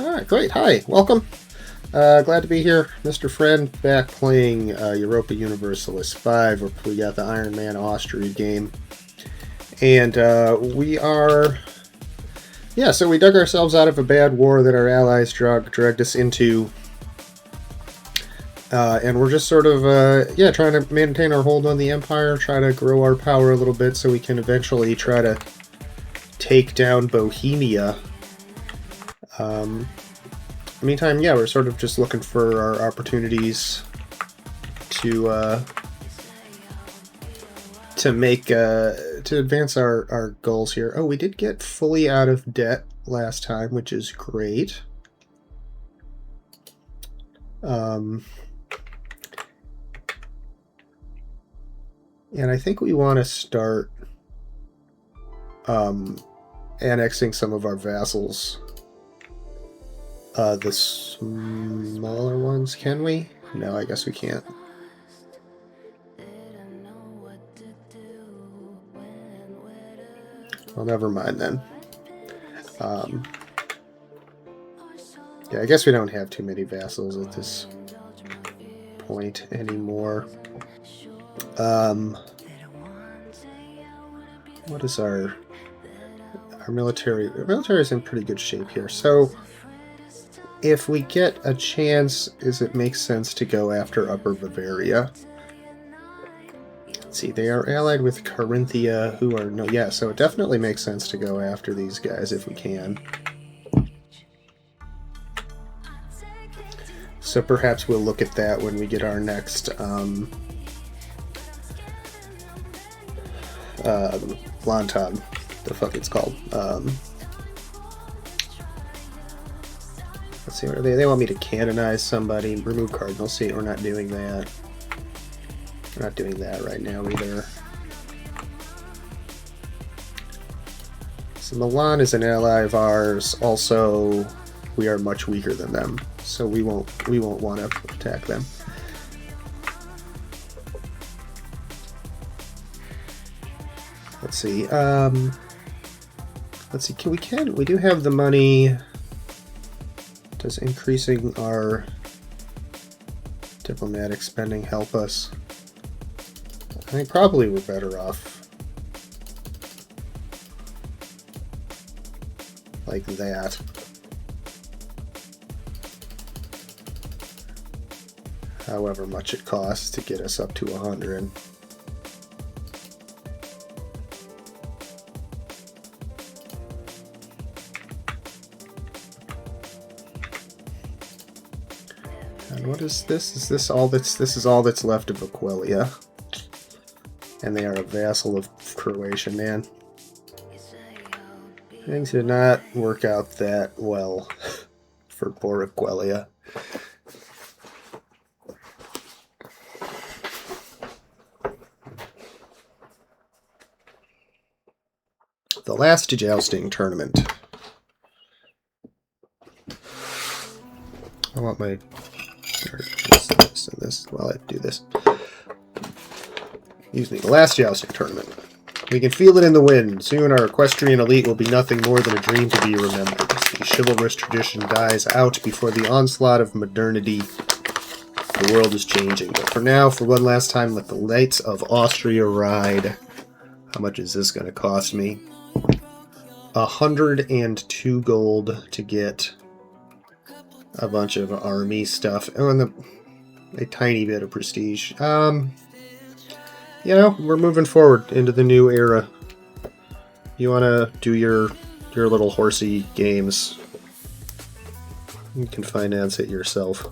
Alright, great. Hi, welcome. Glad to be here. Mr. Friend back playing Europa Universalis 5, where we got the Ironman Austria game. And we are... Yeah, so we dug ourselves out of a bad war that our allies dragged us into. And we're just sort of, trying to maintain our hold on the Empire, try to grow our power a little bit so we can eventually try to take down Bohemia. Meantime, yeah, we're sort of just looking for our opportunities to make, to advance our goals here. Oh, we did get fully out of debt last time, which is great. And I think we want to start annexing some of our vassals. The smaller ones, can we? No, I guess we can't. Well, never mind then. Yeah, I guess we don't have too many vassals at this point anymore. What is our military? Our military is in pretty good shape here. So, if we get a chance, does it make sense to go after Upper Bavaria? Let's see, they are allied with Carinthia, who are no. Yeah, so it definitely makes sense to go after these guys if we can. So perhaps we'll look at that when we get our next Lantan, the fuck it's called. Let's see, what are they? They want me to canonize somebody, remove cardinal seat. We're not doing that. We're not doing that right now either. So Milan is an ally of ours. Also, we are much weaker than them, so we won't want to attack them. Let's see. Let's see. We do have the money. Does increasing our diplomatic spending help us? I think probably we're better off like that. However much it costs to get us up to 100. And what is this? Is this all that's? This is all that's left of Aquila, and they are a vassal of Croatia. Man, things did not work out that well for poor Aquila. The last jousting tournament. I want my... this while I do this. Excuse me. The last jousting tournament. We can feel it in the wind. Soon our equestrian elite will be nothing more than a dream to be remembered. The chivalrous tradition dies out before the onslaught of modernity. The world is changing. But for now, for one last time, let the Knights of Austria ride. How much is this going to cost me? 102 gold to get a bunch of army stuff. Oh, and a tiny bit of prestige. You know, we're moving forward into the new era. You want to do your little horsey games, you can finance it yourself.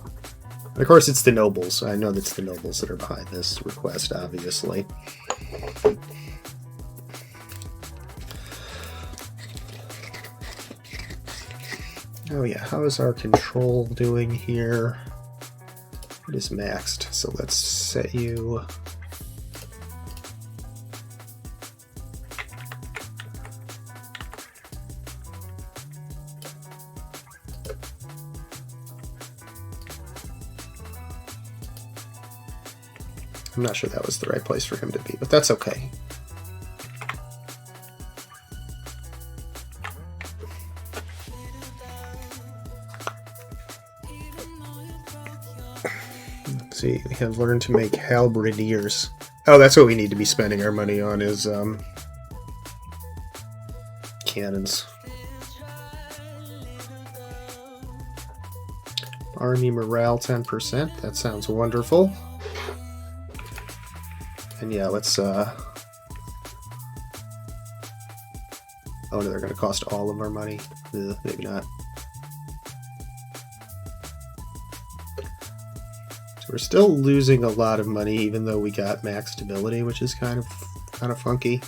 And of course, it's the nobles. I know that's the nobles that are behind this request, obviously. Oh yeah, how is our control doing here? It is maxed, so let's set you... I'm not sure that was the right place for him to be, but that's okay. see, we have learned to make halberdiers. Oh, that's what we need to be spending our money on is cannons. Army morale 10%. That sounds wonderful. And yeah, let's oh no, they're gonna cost all of our money. Ugh, maybe not. So we're still losing a lot of money even though we got max stability, which is kind of funky.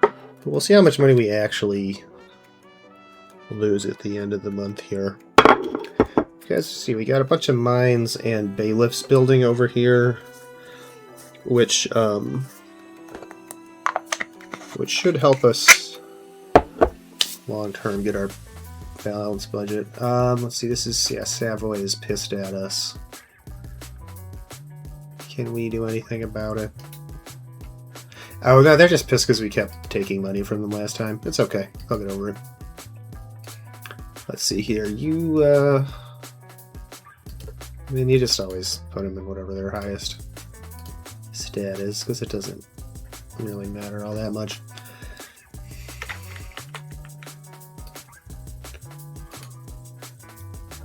But we'll see how much money we actually lose at the end of the month here. You guys see, we got a bunch of mines and bailiffs building over here, which should help us long term get our balanced budget. Let's see, this is, yeah, Savoy is pissed at us. Can we do anything about it? Oh no, they're just pissed because we kept taking money from them last time. It's okay, I'll get over it. Let's see here, you I mean, you just always put them in whatever their highest stat is, because it doesn't really matter all that much.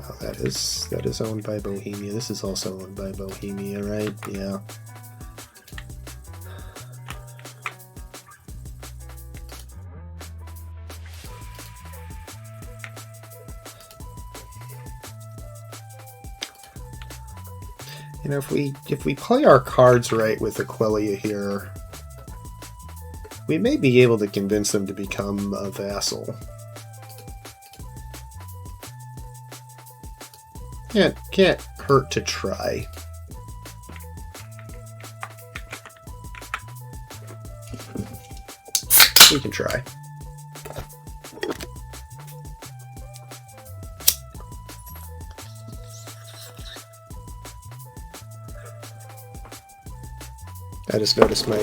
Oh, that is owned by Bohemia. This is also owned by Bohemia, right? Yeah. You know, if we play our cards right with Aquilia here, we may be able to convince them to become a vassal. Can't hurt to try. We can try. I just noticed my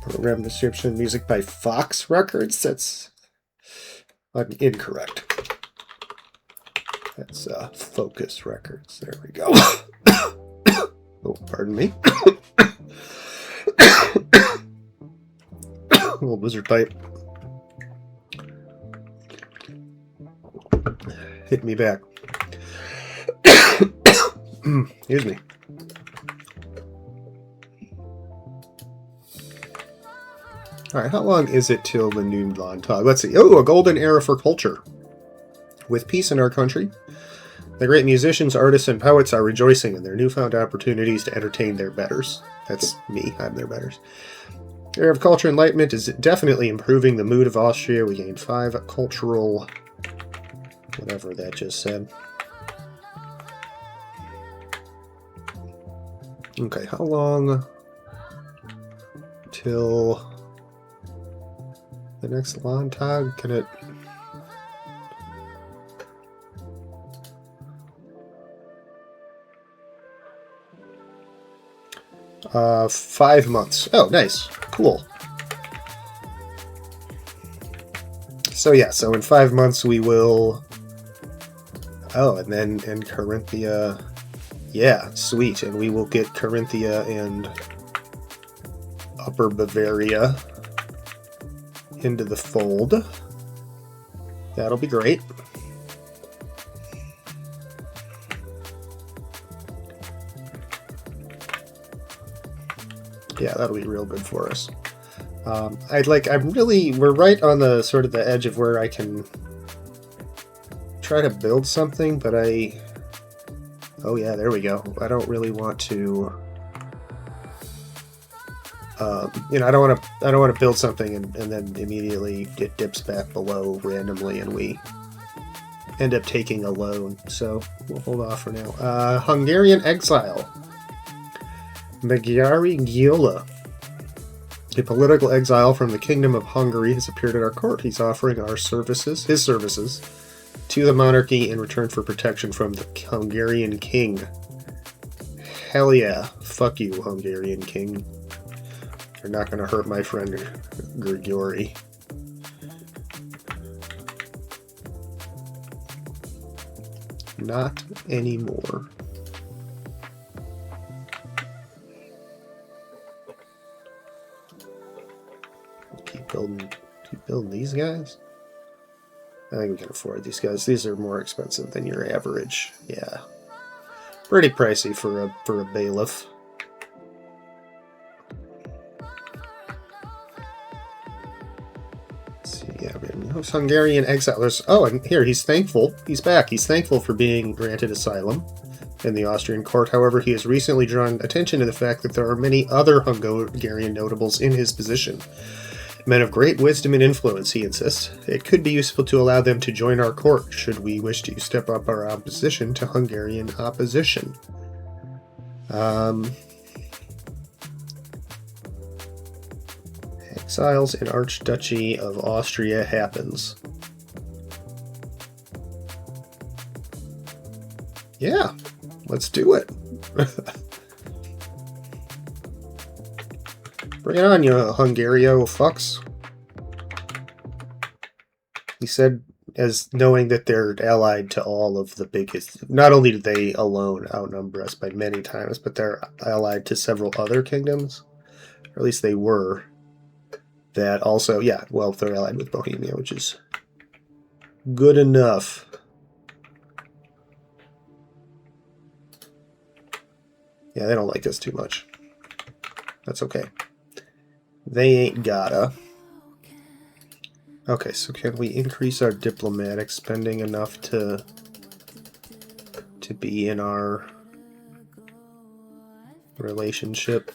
program description, music by Fox Records. That's incorrect. That's Focus Records. There we go. Oh, pardon me. Little wizard pipe. Hit me back. Excuse me. Alright, how long is it till the new Landtag? Let's see. Oh, a golden era for culture. With peace in our country, the great musicians, artists, and poets are rejoicing in their newfound opportunities to entertain their betters. That's me. I'm their betters. The era of culture enlightenment is definitely improving the mood of Austria. We gained 5 cultural... whatever that just said. Okay, how long till the next Landtag? Can it... 5 months. Oh, nice. Cool. So yeah, so in 5 months we will... Oh, and then in Carinthia... Yeah, sweet. And we will get Carinthia and Upper Bavaria into the fold. That'll be great. Yeah, that'll be real good for us. We're right on the sort of the edge of where I can try to build something, but oh yeah, there we go. I don't really want to, you know, I don't want to build something and then immediately it dips back below randomly and we end up taking a loan. So we'll hold off for now. Hungarian exile. Magyari Gyola, a political exile from the Kingdom of Hungary, has appeared at our court. He's offering his services to the monarchy in return for protection from the Hungarian king. Hell yeah. Fuck you, Hungarian king. You're not going to hurt my friend Grigori. Not anymore. Keep building these guys. I think we can afford these guys. These are more expensive than your average. Yeah, pretty pricey for a bailiff. Let's see, yeah, those Hungarian exilers. Oh, and here he's thankful. He's back. He's thankful for being granted asylum in the Austrian court. However, he has recently drawn attention to the fact that there are many other Hungarian notables in his position. Men of great wisdom and influence, he insists. It could be useful to allow them to join our court, should we wish to step up our opposition to Hungarian opposition. Exiles in Archduchy of Austria happens. Yeah, let's do it. Bring it on, you Hungario fucks. He said, as knowing that they're allied to all of the biggest. Not only do they alone outnumber us by many times, but they're allied to several other kingdoms. Or at least they were. That also, yeah, well, they're allied with Bohemia, which is good enough. Yeah, they don't like us too much. That's okay. They ain't gotta. Okay, so can we increase our diplomatic spending enough to be in our relationship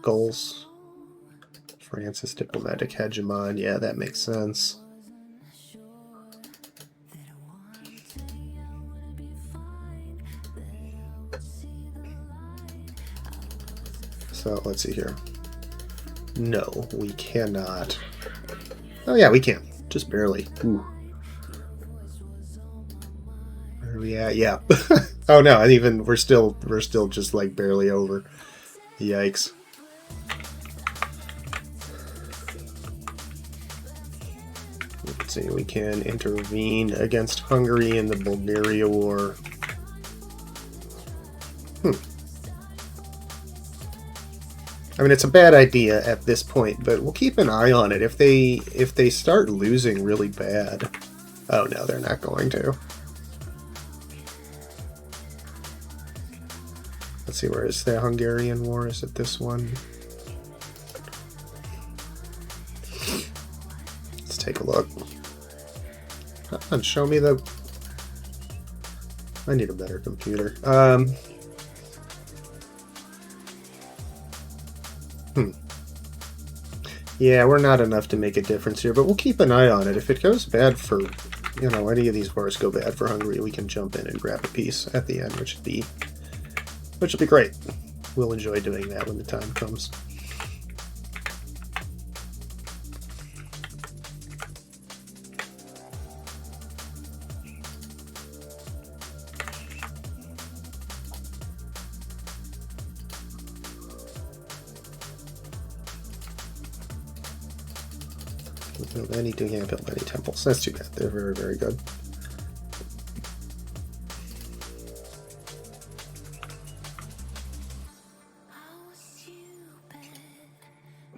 goals? France's diplomatic hegemon. Yeah, that makes sense. So, let's see here. No, we cannot. Oh yeah, we can. Just barely. Ooh. Where are we at? Yeah. Oh no, and even we're still just like barely over. Yikes. Let's see, we can intervene against Hungary in the Bulgaria War. I mean, it's a bad idea at this point, but we'll keep an eye on it. If they start losing really bad... Oh, no, they're not going to. Let's see, where is the Hungarian War? Is it this one? Let's take a look. Come on, show me the... I need a better computer. Yeah, we're not enough to make a difference here, but we'll keep an eye on it. If it goes bad for, you know, any of these wars go bad for Hungary, we can jump in and grab a piece at the end, which will be great. We'll enjoy doing that when the time comes. Can't build any temples. That's too bad. They're very, very good.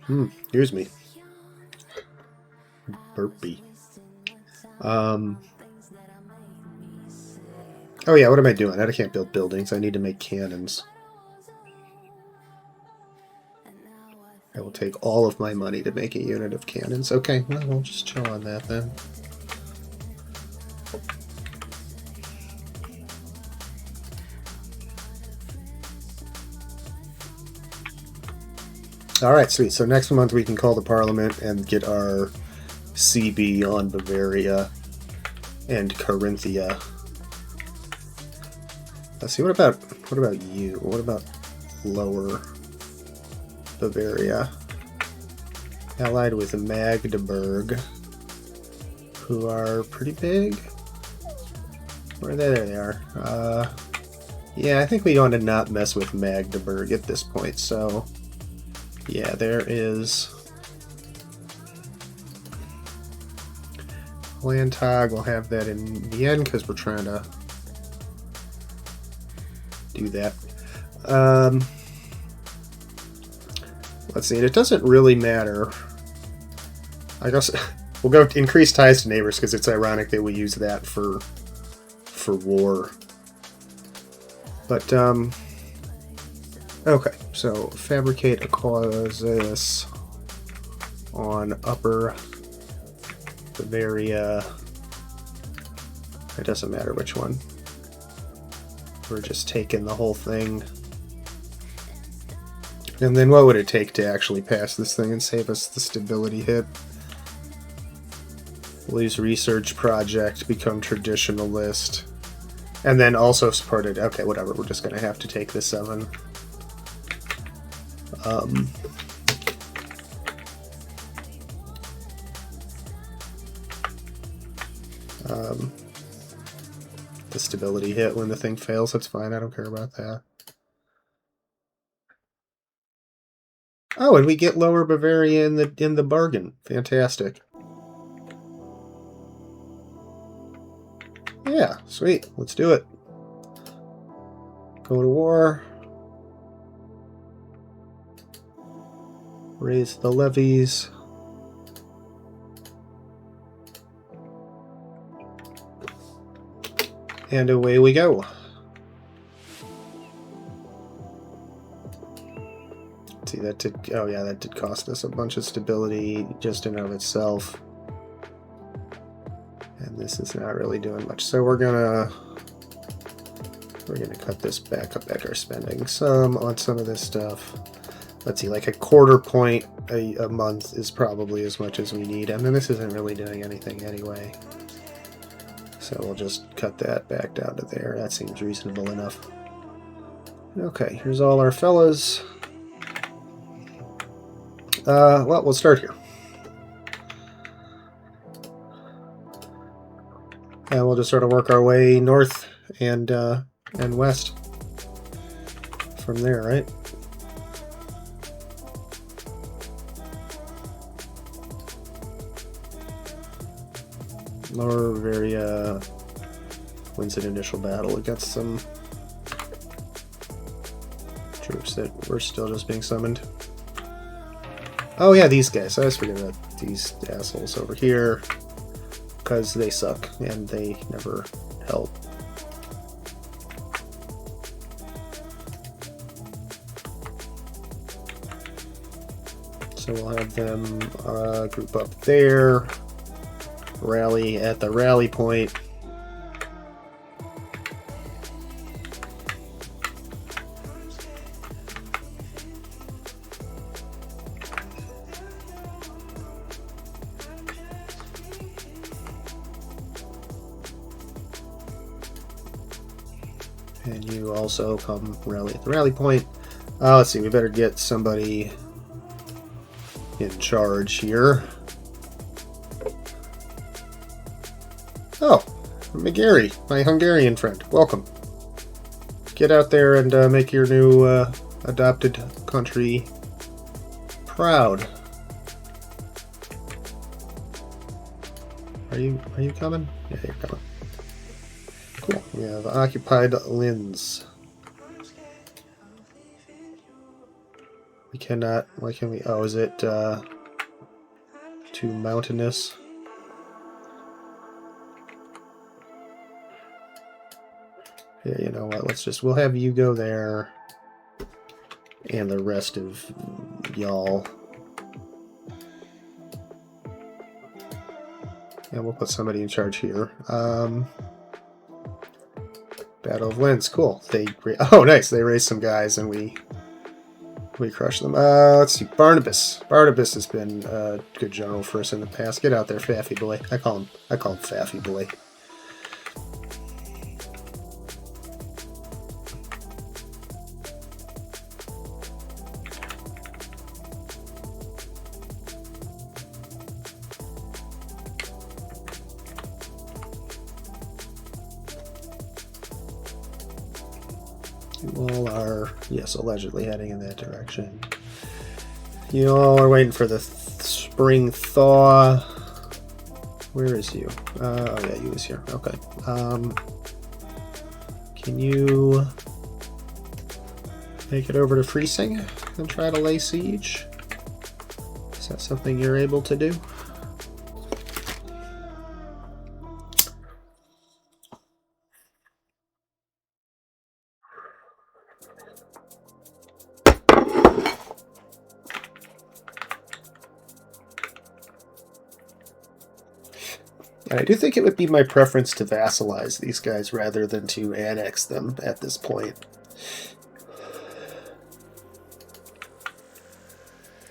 Excuse me. Burpee. Oh yeah, what am I doing? I can't build buildings. I need to make cannons. I will take all of my money to make a unit of cannons. Okay, well, we'll just chill on that then. Alright, sweet. So next month we can call the Parliament and get our CB on Bavaria and Carinthia. Let's see, what about you? What about Lower Bavaria? Allied with Magdeburg, who are pretty big. Where are they? There they are. Yeah, I think we want to not mess with Magdeburg at this point, so yeah, there is Landtag, we'll have that in the end because we're trying to do that. Let's see, and it doesn't really matter. I guess we'll go increase ties to neighbors because it's ironic that we use that for war. But okay, so fabricate a causes on Upper Bavaria. It doesn't matter which one. We're just taking the whole thing. And then what would it take to actually pass this thing and save us the stability hit? Lose research project, become traditionalist. And then also supported. Okay, whatever. We're just going to have to take the 7. The stability hit when the thing fails, that's fine. I don't care about that. Oh, and we get Lower Bavaria in the bargain. Fantastic. Yeah, sweet. Let's do it. Go to war. Raise the levies. And away we go. See, that did, oh yeah, that did cost us a bunch of stability just in and of itself. And this is not really doing much. So we're gonna cut this back, cut back our spending some on some of this stuff. Let's see, like a quarter point a month is probably as much as we need. And then this isn't really doing anything anyway. So we'll just cut that back down to there. That seems reasonable enough. Okay, here's all our fellas. Well, we'll start here. And we'll just sort of work our way north and west from there, right? Lower Bavaria wins an initial battle against some troops that were still just being summoned. Oh yeah, these guys. I always forget about these assholes over here because they suck and they never help. So we'll have them group up there. Rally at the rally point. And you also come rally at the rally point. Let's see, we better get somebody in charge here. Oh, McGarry, my Hungarian friend. Welcome. Get out there and make your new adopted country proud. Are you coming? Yeah, you're coming. Cool. We have occupied Linz. We cannot. Why can we? Oh, is it too mountainous? Yeah, you know what? We'll have you go there, and the rest of y'all. And we'll put somebody in charge here. Battle of Linz, cool. Oh, nice. They raised some guys, and we crushed them. Let's see. Barnabas. Barnabas has been a good general for us in the past. Get out there, Faffy boy. I call him Faffy boy. You all are, yes, allegedly heading in that direction. You all are waiting for the spring thaw. Where is you? Oh yeah, you is here. Okay. Can you make it over to Freesing and try to lay siege? Is that something you're able to do? And I do think it would be my preference to vassalize these guys rather than to annex them at this point.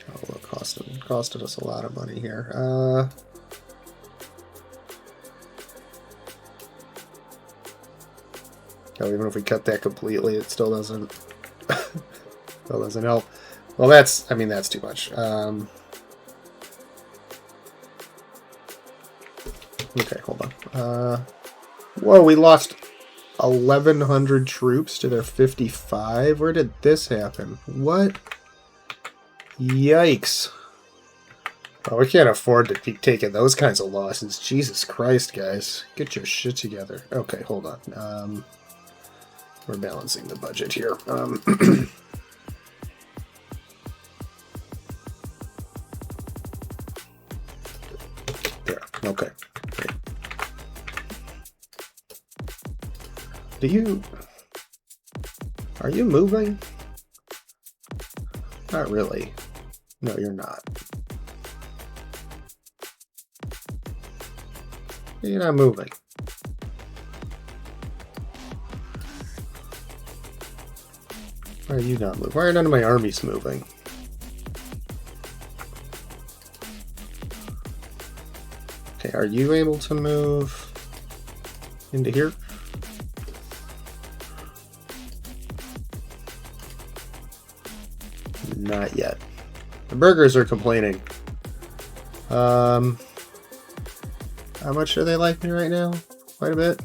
Oh, look, costed us a lot of money here. Oh, even if we cut that completely, it still doesn't help. Well, that's too much. Okay, hold on. Whoa, we lost 1,100 troops to their 55. Where did this happen? What? Yikes. Oh, we can't afford to keep taking those kinds of losses. Jesus Christ, guys. Get your shit together. Okay, hold on. We're balancing the budget here. There. Okay. Great. Are you moving? Not really. No, you're not. You're not moving. Why are you not moving? Why are none of my armies moving? Okay, are you able to move into here? Not yet. The burgers are complaining. How much do they like me right now? Quite a bit.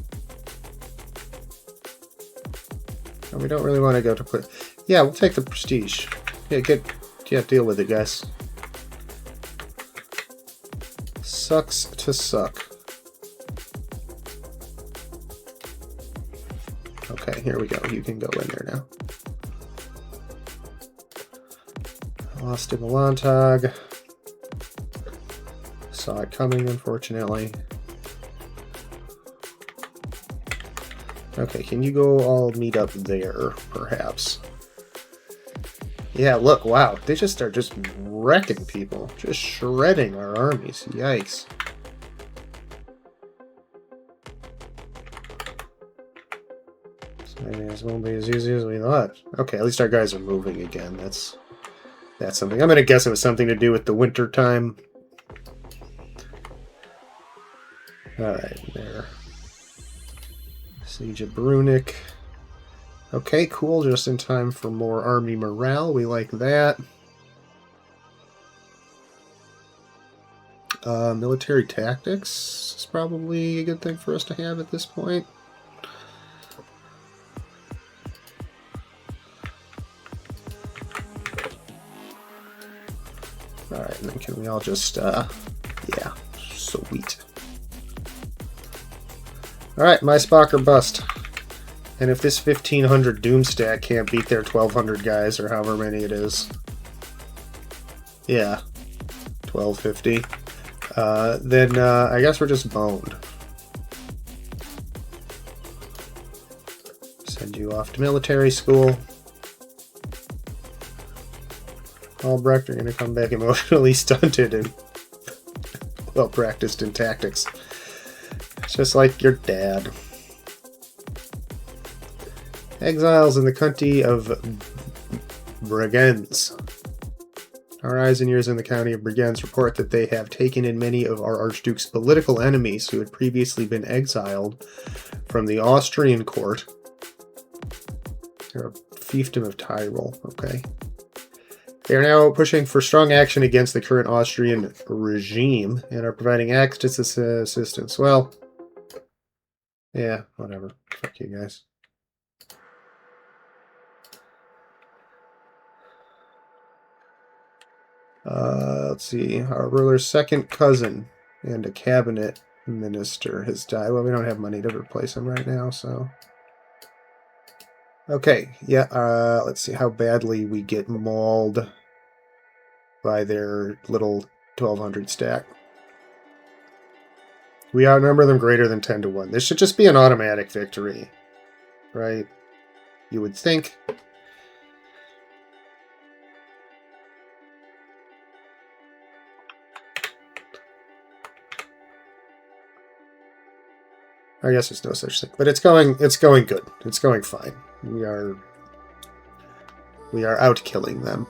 And we don't really want to go to put. Yeah, we'll take the prestige. Yeah, deal with it, guys. Sucks to suck. Okay, here we go. You can go in there now. Lost in the Landtag. Saw it coming, unfortunately. Okay, can you go all meet up there, perhaps? Yeah, look, wow. They just are just wrecking people. Just shredding our armies. Yikes. So maybe this won't be as easy as we thought. Okay, at least our guys are moving again. That's something. I'm going to guess it was something to do with the winter time. Alright, there. Siege of Brunik. Okay, cool. Just in time for more army morale. We like that. Military tactics is probably a good thing for us to have at this point. Alright, and then can we all just, yeah, sweet. Alright, my Spock or bust. And if this 1,500 Doom stack can't beat their 1,200 guys, or however many it is, yeah, 1,250, then I guess we're just boned. Send you off to military school. Albrecht are going to come back emotionally stunted and well practiced in tactics. Just like your dad. Exiles in the county of Bregenz. Our eyes and ears in the county of Bregenz report that they have taken in many of our Archduke's political enemies who had previously been exiled from the Austrian court. They're a fiefdom of Tyrol, okay. They are now pushing for strong action against the current Austrian regime and are providing Axis assistance. Well, yeah, whatever. Fuck you guys. Let's see. Our ruler's second cousin and a cabinet minister has died. Well, we don't have money to replace him right now, so... Okay, yeah, let's see how badly we get mauled by their little 1200 stack. We outnumber them greater than 10 to 1. This should just be an automatic victory, right? You would think. I guess there's no such thing, but it's going good. It's going fine. We are out killing them.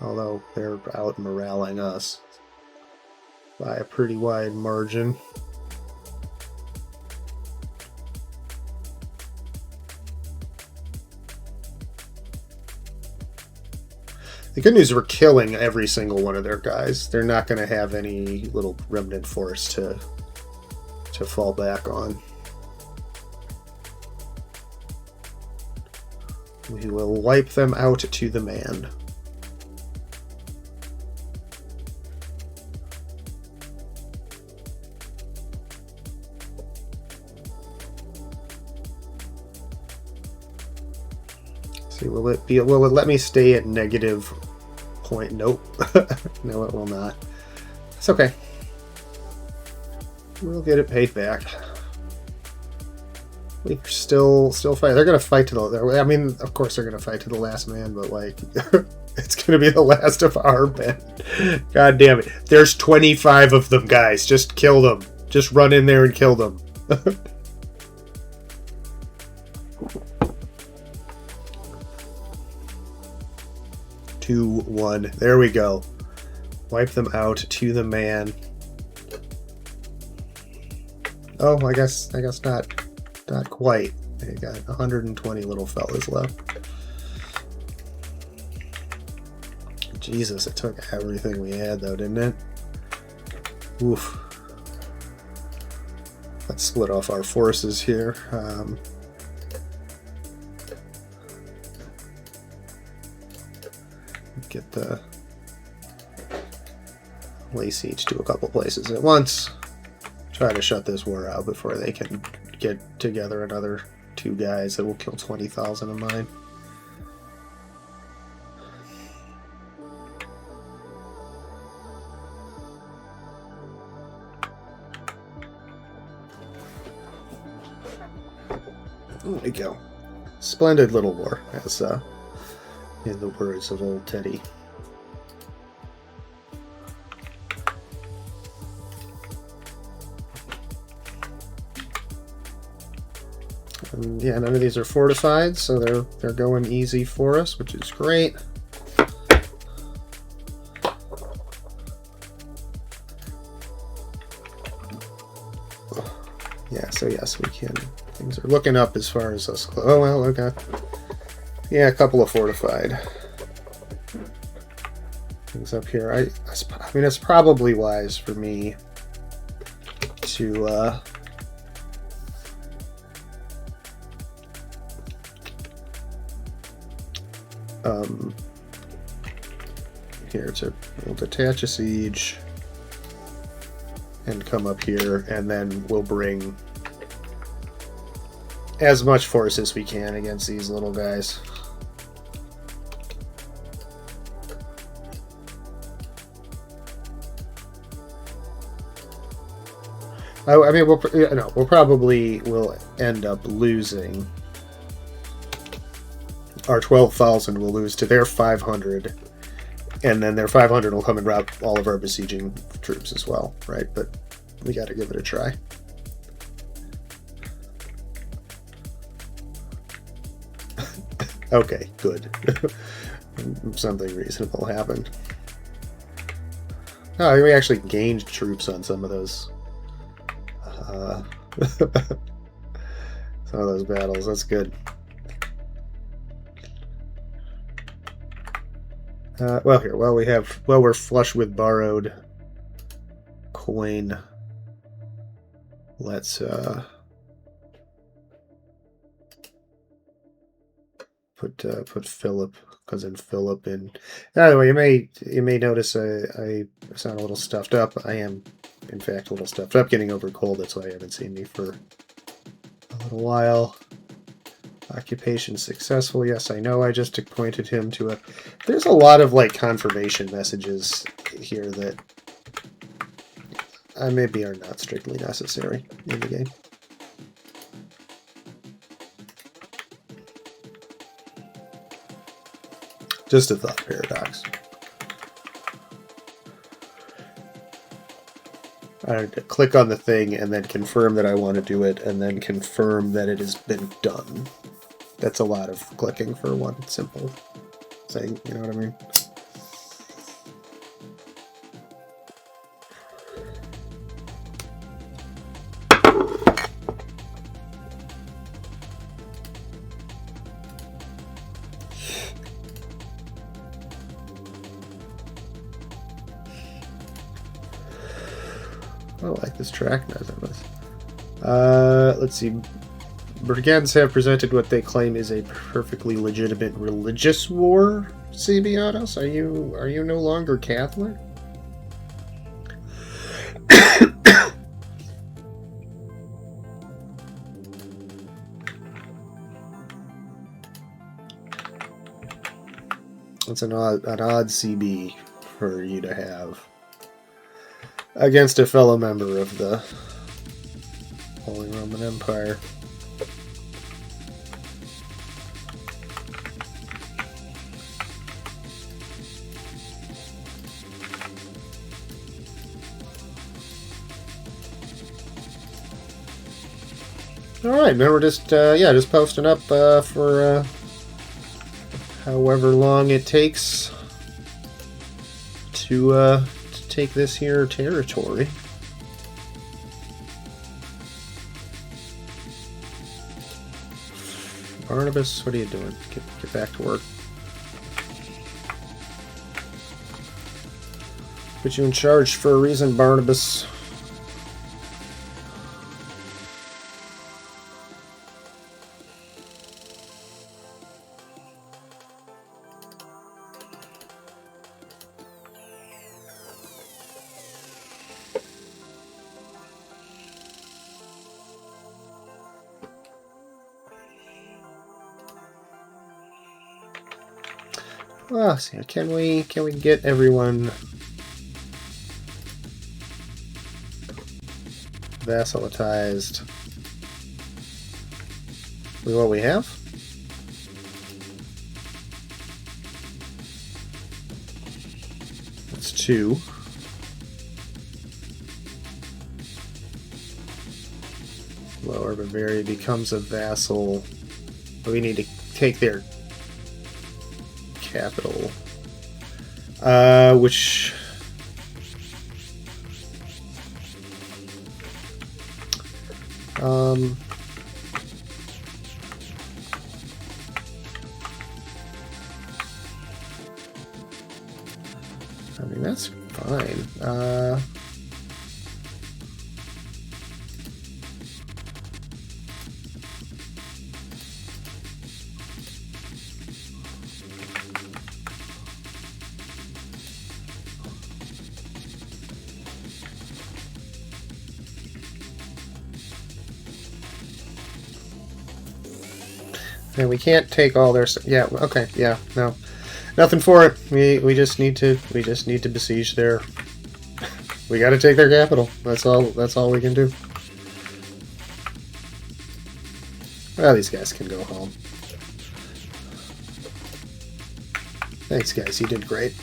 Although they're out moraling us by a pretty wide margin. The good news is we're killing every single one of their guys. They're not going to have any little remnant force to fall back on. We will wipe them out to the man. See, will it let me stay at negative point? Nope. No, it will not. It's okay. We'll get it paid back. We're still fighting. They're gonna fight to the. I mean, of course they're gonna fight to the last man, but like, it's gonna be the last of our men. God damn it! There's 25 of them, guys. Just kill them. Just run in there and kill them. 2-1. There we go. Wipe them out to the man. Oh, I guess not quite. They got 120 little fellas left. Jesus, it took everything we had though, didn't it? Oof. Let's split off our forces here. Get the lay siege to a couple places at once. Try to shut this war out before they can get together another 2 guys that will kill 20,000 of mine. There we go. Splendid little war, as in the words of old Teddy. And yeah, none of these are fortified, so they're going easy for us, which is great. Yeah, so yes, we can. Things are looking up as far as us. Oh well, okay. Yeah, a couple of fortified things up here. I mean, it's probably wise for me to here we'll detach a siege and come up here, and then we'll bring as much force as we can against these little guys. I mean, we'll probably end up losing. Our 12,000 will lose to their 500, and then their 500 will come and rout all of our besieging troops as well, right? But we got to give it a try. Okay, good. Something reasonable happened. Oh, we actually gained troops on some of those. Some of those battles. That's good. We're flush with borrowed coin. Let's put Philip, cousin Philip in. By the way, you may notice I sound a little stuffed up. I am, in fact, a little stuffed up, getting over a cold. That's why you haven't seen me for a little while. Occupation successful. Yes, I know. I just appointed him to a. There's a lot of like confirmation messages here that maybe are not strictly necessary in the game. Just a thought paradox. I have to click on the thing and then confirm that I want to do it, and then confirm that it has been done. That's a lot of clicking for one simple thing, you know what I mean? I like this track nonetheless. Let's see. Brigands have presented what they claim is a perfectly legitimate religious war. Sibianos, are you no longer Catholic? It's an odd CB for you to have against a fellow member of the Holy Roman Empire. All right, now we're just just posting up for however long it takes to take this here territory. Barnabas, what are you doing? Get back to work. Put you in charge for a reason, Barnabas. Well, see, can we get everyone vassalitized with what we have? That's 2. Lower Bavaria becomes a vassal. We need to take their capital, which I mean, that's fine. And we can't take all their. Yeah. Okay. Yeah. No. Nothing for it. We just need to besiege their. We got to take their capital. That's all we can do. Well, these guys can go home. Thanks, guys. You did great.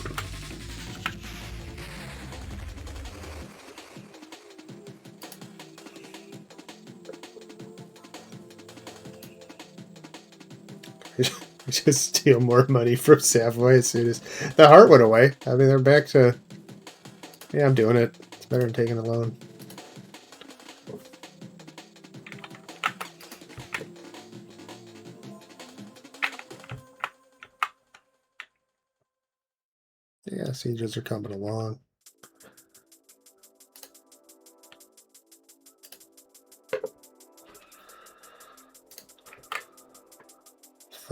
Just steal more money from Savoy as soon as the heart went away. I mean, they're back to. Yeah, I'm doing it. It's better than taking a loan. Yeah, sieges are coming along.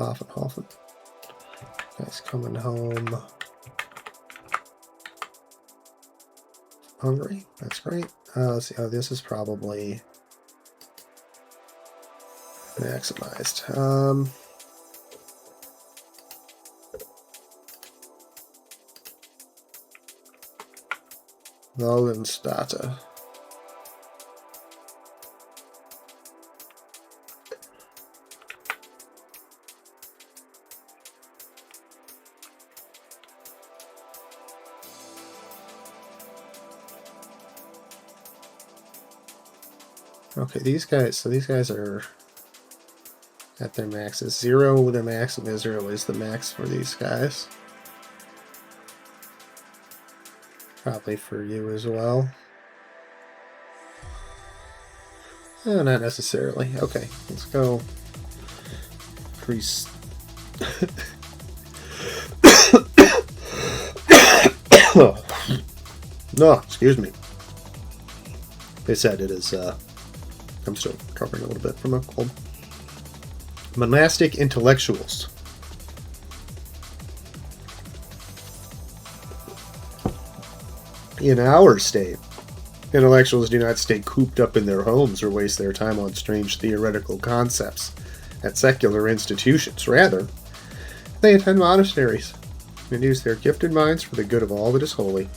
Hoffen. Guys coming home. Hungry. That's great. Let's see. Oh, this is probably maximized. Logenstata. Okay, these guys are at their maxes. 0 the max of Israel is the max for these guys. Probably for you as well. Oh, not necessarily. Okay, let's go. Priest. No, excuse me. They said it is, I'm still recovering a little bit from a cold. Monastic intellectuals. In our state, intellectuals do not stay cooped up in their homes or waste their time on strange theoretical concepts at secular institutions. Rather, they attend monasteries and use their gifted minds for the good of all that is holy.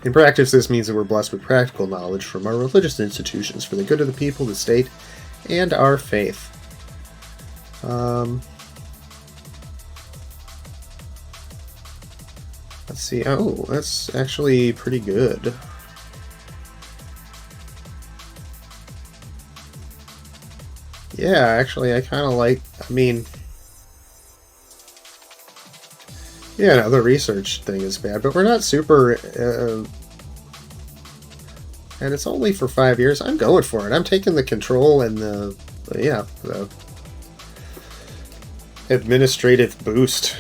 In practice, this means that we're blessed with practical knowledge from our religious institutions for the good of the people, the state, and our faith. Let's see. Oh, that's actually pretty good. Yeah, actually, I kind of like, I mean, yeah, no, the research thing is bad, but we're not super, and it's only for 5 years. I'm going for it. I'm taking the control and the administrative boost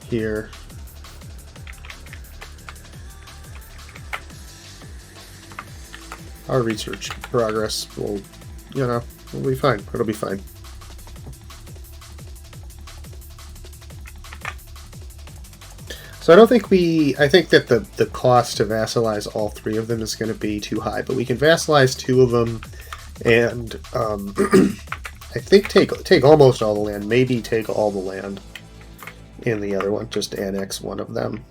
here. Our research progress will, we'll be fine. It'll be fine. So I don't think I think that the cost to vassalize all 3 of them is going to be too high, but we can vassalize 2 of them, and I think take almost all the land, maybe take all the land in the other one, just annex one of them.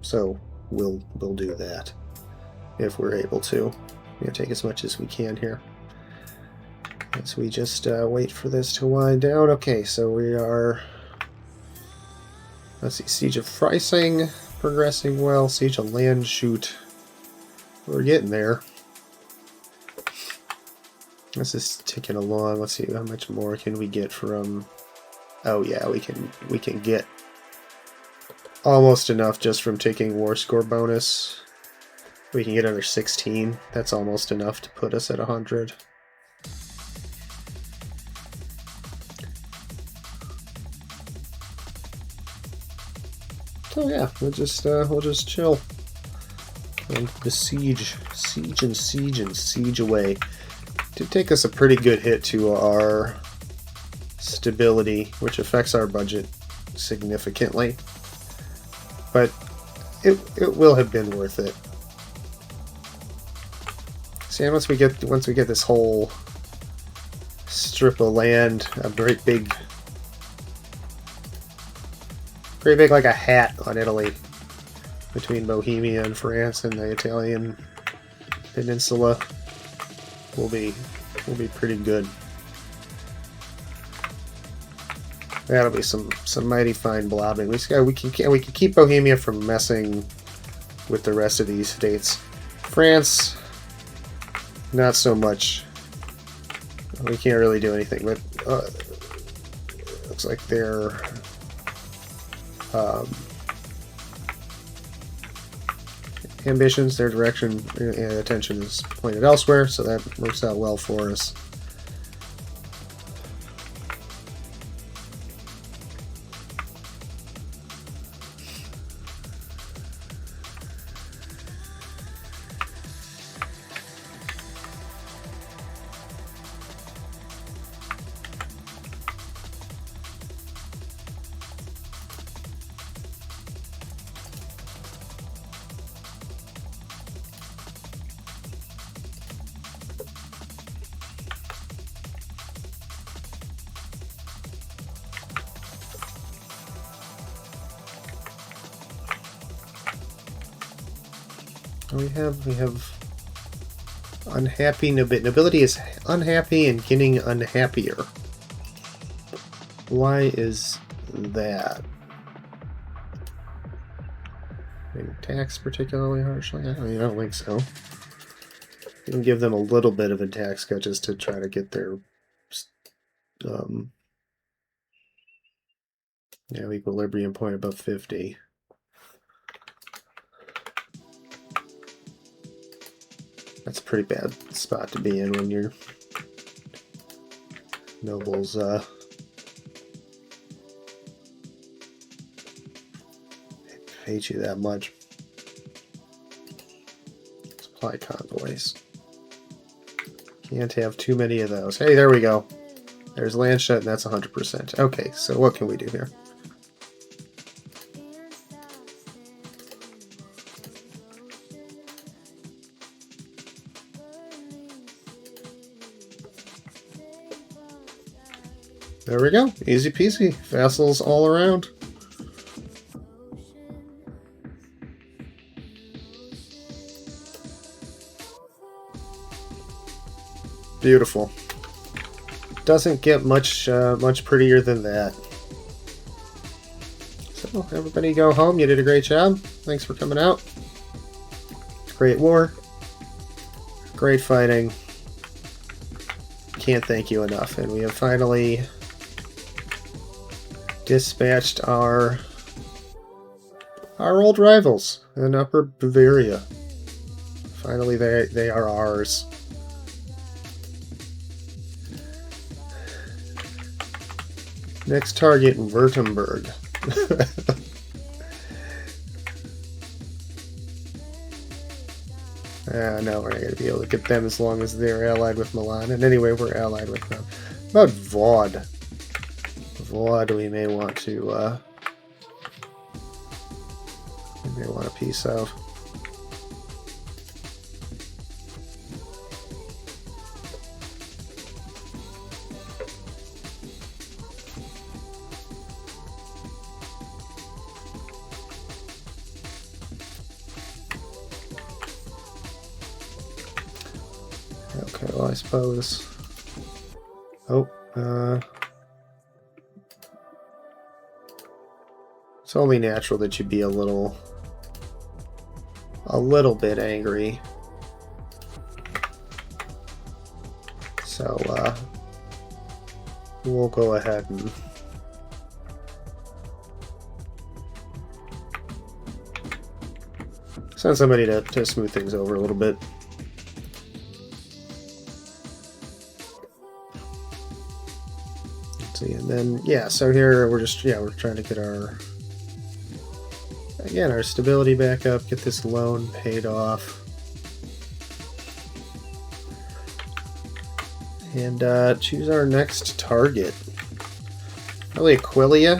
So we'll do that if we're able to. We're going to take as much as we can here. As we just wait for this to wind down. Okay, so we are... Let's see, Siege of Freising, progressing well. Siege of Landshut, we're getting there. This is ticking along. Let's see, how much more can we get from... Oh yeah, we can get almost enough just from taking war score bonus. We can get another 16. That's almost enough to put us at 100. So yeah, we'll just chill and besiege, siege away. Did take us a pretty good hit to our stability, which affects our budget significantly, but it will have been worth it. See, once we get this whole strip of land, a great big like a hat on Italy, between Bohemia and France and the Italian peninsula, will be pretty good. That'll be some mighty fine blobbing. We can keep Bohemia from messing with the rest of these states. France, not so much. We can't really do anything, but looks like they're ambitions, their direction and attention is pointed elsewhere, so that works out well for us. We have unhappy nobility is unhappy and getting unhappier. Why is that? Being taxed particularly harshly? I don't think so. You can give them a little bit of a tax cut just to try to get their equilibrium point above 50. That's a pretty bad spot to be in when your nobles hate you that much. Supply convoys. Can't have too many of those. Hey, there we go. There's Landshut, and that's 100%. Okay, so what can we do here? There we go. Easy peasy. Vassals all around. Beautiful. Doesn't get much prettier than that. So everybody go home. You did a great job. Thanks for coming out. Great war. Great fighting. Can't thank you enough. And we have finally dispatched our old rivals in Upper Bavaria. Finally, they are ours. Next target, Württemberg. No, we're not going to be able to get them as long as they're allied with Milan. And anyway, we're allied with them. What about Vaud? Vaud we may want to... we may want a piece of. Okay, well, I suppose... Oh, it's only natural that you'd be a little bit angry. So, we'll go ahead and send somebody to smooth things over a little bit. See, and then so here we're just we're trying to get our stability back up, get this loan paid off, and choose our next target. Probably Aquileia,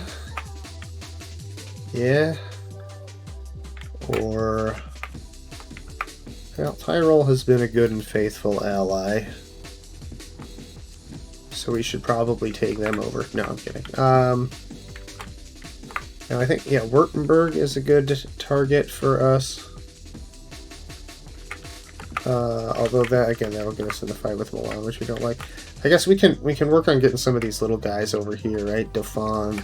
or Tyrol has been a good and faithful ally. So we should probably take them over. No, I'm kidding. Now I think, Württemberg is a good target for us. Although that'll get us in the fight with Milan, which we don't like. I guess we can work on getting some of these little guys over here, right? Dauphin,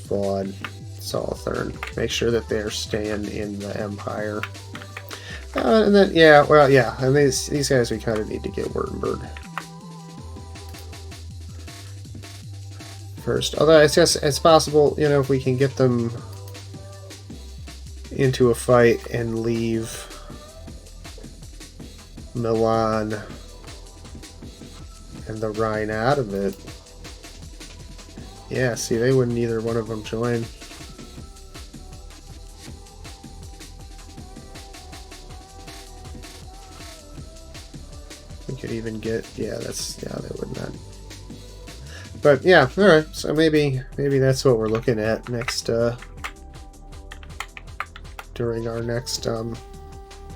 Vaud, Solothurn. Make sure that they're staying in the Empire. And then, and these guys we kind of need to get Württemberg first. Although I guess it's possible, if we can get them into a fight and leave Milan and the Rhine out of it. Yeah, see, they wouldn't either one of them join. Could even get they would not. But alright, so maybe that's what we're looking at next during our next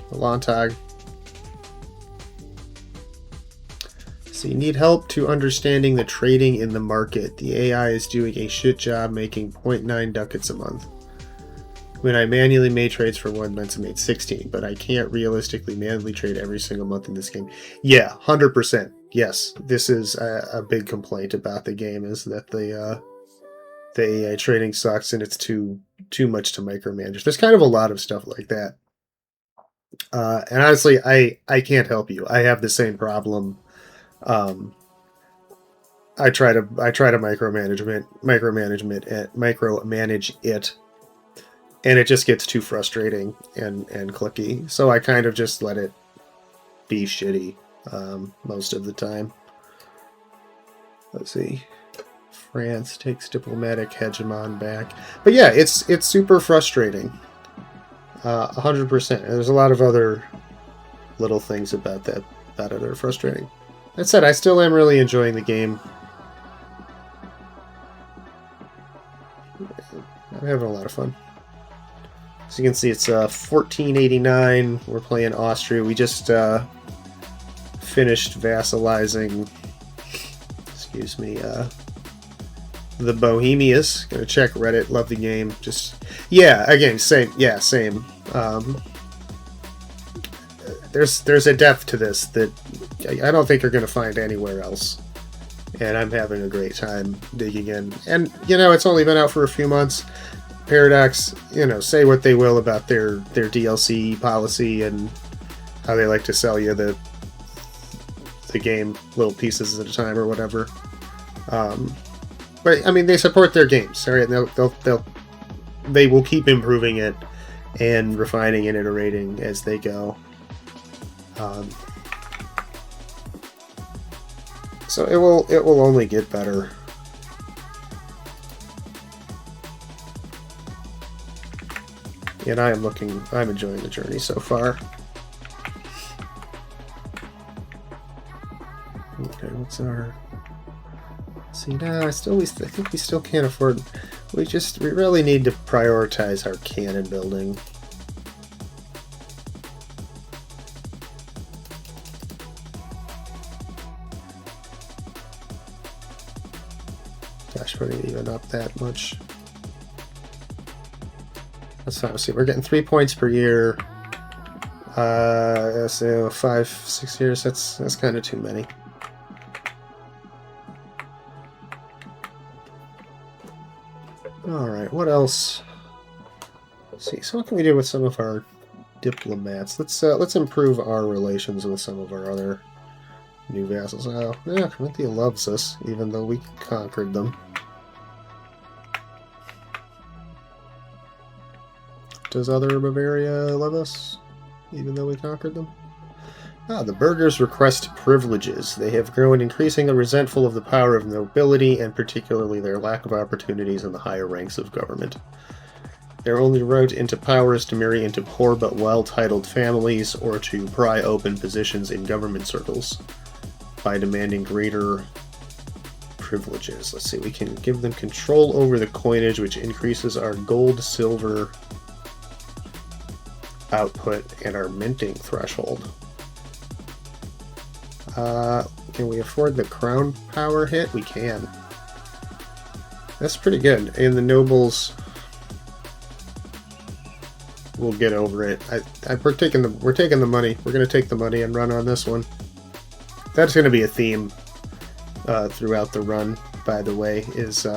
Landtag. So you need help to understanding the trading in the market. The AI is doing a shit job making 0.9 ducats a month. When I manually made trades for 1 month, I made 16, but I can't realistically manually trade every single month in this game. Yeah, 100%. Yes, this is a big complaint about the game, is that the AI trading sucks and it's too much to micromanage. There's kind of a lot of stuff like that. And honestly, I can't help you. I have the same problem. I try to micromanage it, and it just gets too frustrating and clicky. So I kind of just let it be shitty most of the time. Let's see. France takes diplomatic hegemon back, but yeah, it's super frustrating. 100%. There's a lot of other little things about that that are frustrating. That said, I still am really enjoying the game. I'm having a lot of fun. As you can see, it's 1489. We're playing Austria. We just finished vassalizing. Excuse me. The Bohemians. Gonna check Reddit. Love the game. Just again, same. Yeah, same. There's a depth to this that I don't think you're gonna find anywhere else. And I'm having a great time digging in. And, it's only been out for a few months. Paradox, say what they will about their DLC policy and how they like to sell you the game little pieces at a time or whatever. But, I mean, they support their games, right? They will keep improving it and refining and iterating as they go. So it will only get better. And I'm enjoying the journey so far. Okay, what's our... See, now I think we still can't afford... We really need to prioritize our cannon building. Gosh, we're not even up that much. That's fine. See, we're getting 3 points per year. So 5-6 years. That's kind of too many. All right. What else? Let's see. So what can we do with some of our diplomats? Let's improve our relations with some of our other new vassals. Oh, yeah, Corinthia loves us, even though we conquered them. Does other Bavaria love us, even though we conquered them? The burghers request privileges. They have grown increasingly resentful of the power of nobility, and particularly their lack of opportunities in the higher ranks of government. Their only route into power is to marry into poor but well-titled families, or to pry open positions in government circles by demanding greater privileges. Let's see, we can give them control over the coinage, which increases our gold, silver output and our minting threshold. Can we afford the crown power hit? We can. That's pretty good. And the nobles will get over it. We're taking the money. We're gonna take the money and run on this one. That's gonna be a theme throughout the run, by the way, is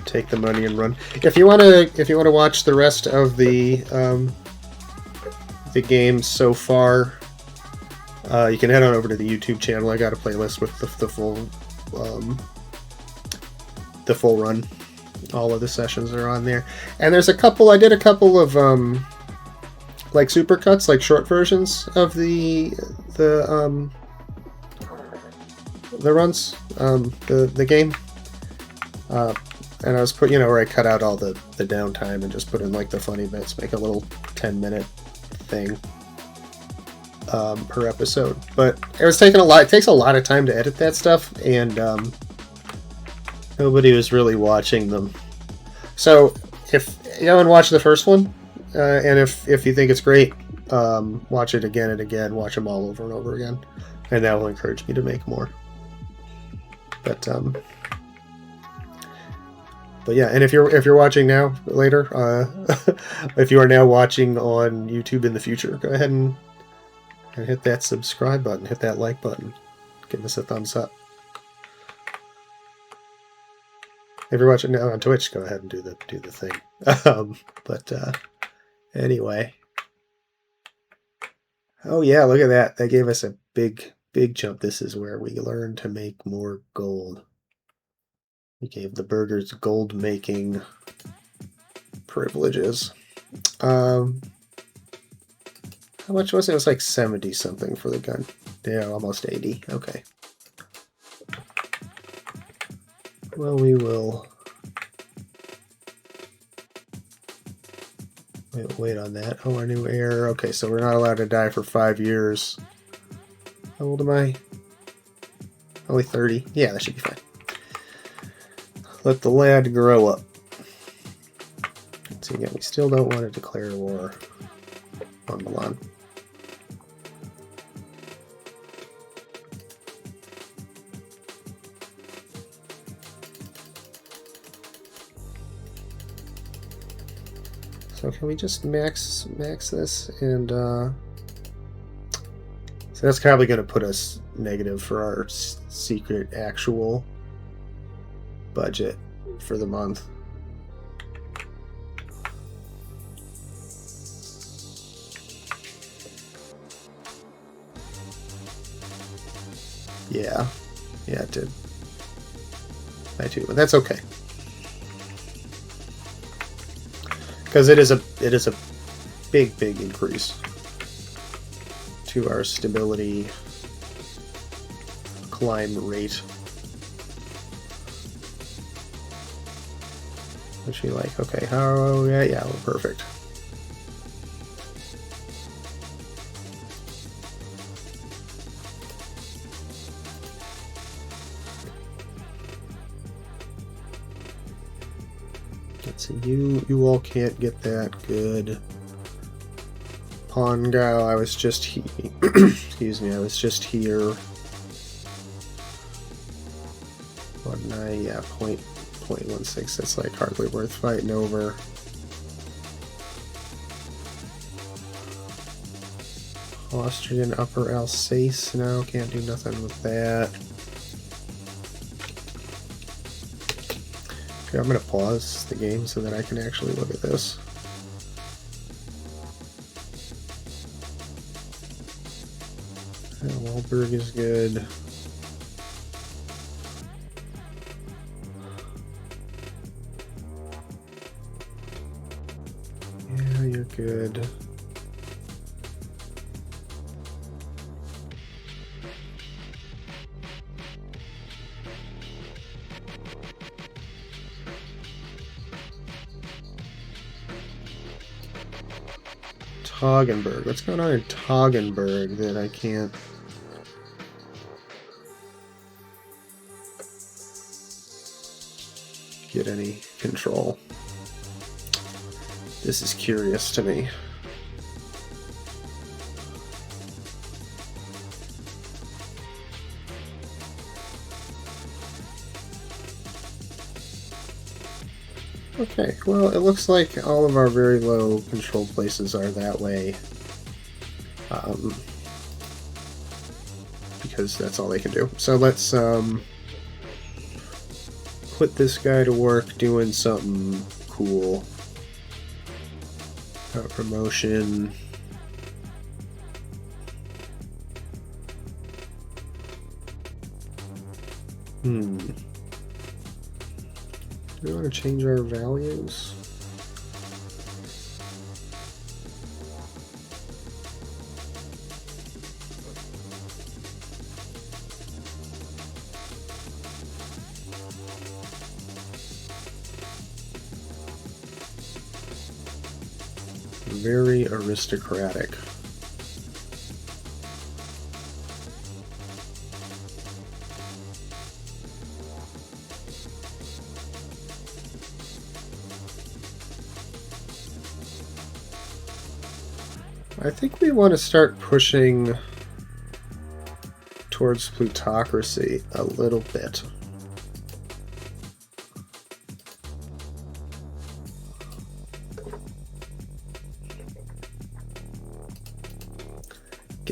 take the money and run. If you wanna watch the rest of the game so far, you can head on over to the YouTube channel. I got a playlist with the full run. All of the sessions are on there, and there's a couple. I did a couple of like supercuts, like short versions of the runs, the game. And I was where I cut out all the downtime and just put in like the funny bits, make a little 10-minute thing per episode. But it was taking a lot. It takes a lot of time to edit that stuff, and nobody was really watching them. So if you haven't watched the first one, and if you think it's great, watch it again and again. Watch them all over and over again, and that will encourage me to make more. But But yeah, and if you're watching now later, if you are now watching on YouTube in the future, go ahead and hit that subscribe button, hit that like button, give us a thumbs up. If you're watching now on Twitch, go ahead and do the thing. Anyway, oh yeah, look at that! That gave us a big jump. This is where we learn to make more gold. We gave the burgers gold making privileges. How much was it? It was like 70 something for the gun. Yeah, almost 80. Okay. Well, we will wait on that. Oh, our new heir. Okay, so we're not allowed to die for 5 years. How old am I? Only 30. Yeah, that should be fine. Let the lad grow up. So again, we still don't want to declare war on Milan. So can we just max this? And so that's probably going to put us negative for our secret actual budget for the month. Yeah, it did. I too, but that's okay. Because it is a big increase to our stability climb rate. Which we like. Okay, how? Yeah, we're perfect. Let's see. You all can't get that good. Pongo, I was just excuse me. I was just here. Yeah, 0.16. That's like hardly worth fighting over. Austrian Upper Alsace. No, can't do nothing with that. Okay, I'm gonna pause the game so that I can actually look at this. Wahlberg is good. Yeah, you're good. Toggenburg. What's going on in Toggenburg that I can't... get any control? This is curious to me. Okay, well, it looks like all of our very low control places are that way. Because that's all they can do. So let's put this guy to work doing something cool. Promotion. Do we want to change our values? Very aristocratic. I think we want to start pushing towards plutocracy a little bit.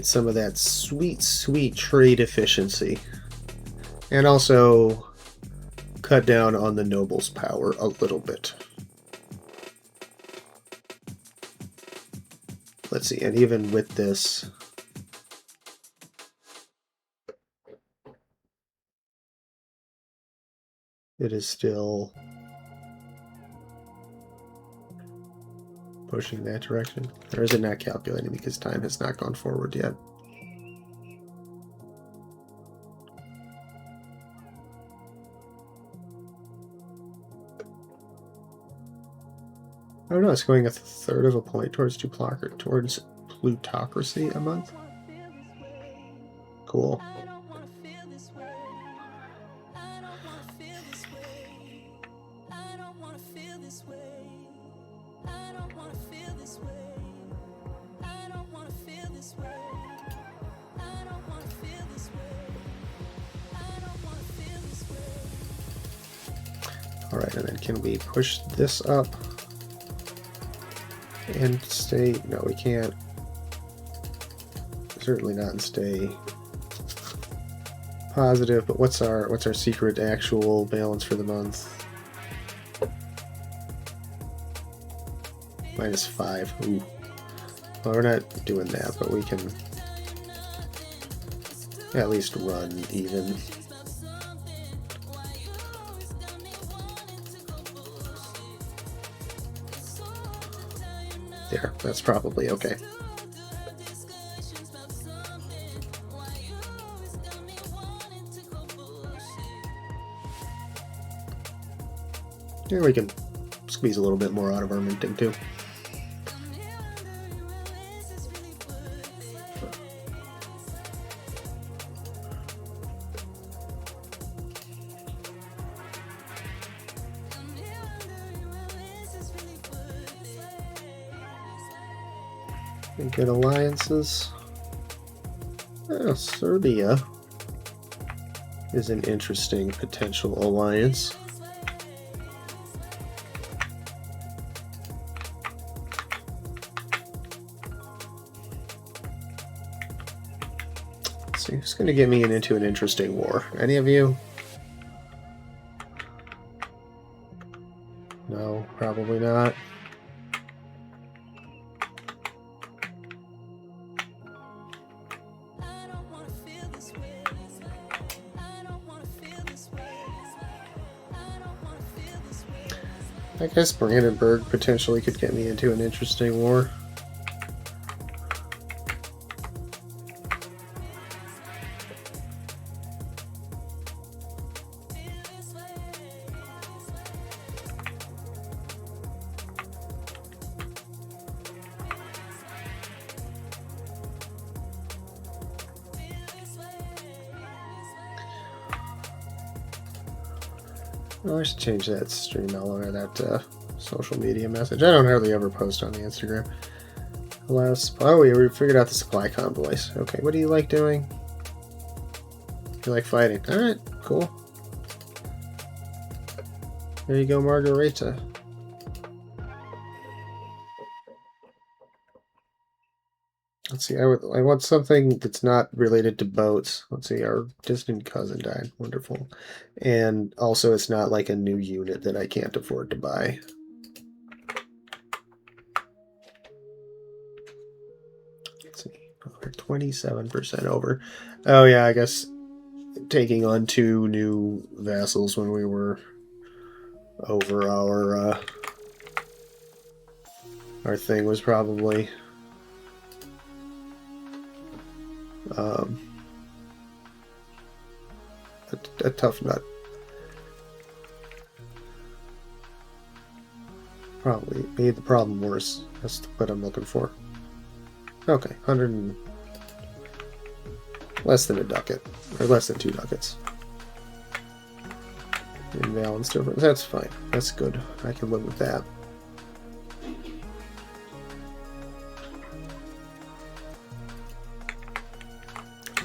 Get some of that sweet, sweet trade efficiency. And also cut down on the noble's power a little bit. Let's see, and even with this, it is still pushing that direction. Or is it not calculating because time has not gone forward yet? Oh no, it's going a third of a point towards plutocracy a month. Cool. Alright, and then can we push this up and stay? No, we can't. Certainly not and stay positive, but what's our secret actual balance for the month? -5. Ooh. Well, we're not doing that, but we can at least run even. There, that's probably okay. Here we can squeeze a little bit more out of our minting too. Good alliances. Oh, Serbia is an interesting potential alliance. Let's see, who's going to get me into an interesting war? Any of you? No, probably not. I guess Brandenburg potentially could get me into an interesting war. Oh, I should change that stream element or that social media message. I don't hardly ever post on the Instagram. Oh, we figured out the supply convoys. Okay, what do you like doing? You like fighting. Alright, cool. There you go, Margarita. Let's see, I want something that's not related to boats. Let's see, our distant cousin died. Wonderful. And also it's not like a new unit that I can't afford to buy. Let's see, we're 27% over. Oh yeah, I guess taking on 2 new vassals when we were over our thing was probably a tough nut. Probably made the problem worse. That's what I'm looking for. Okay, 100 and less than a ducat, or less than 2 ducats. Imbalanced over. That's fine. That's good. I can live with that.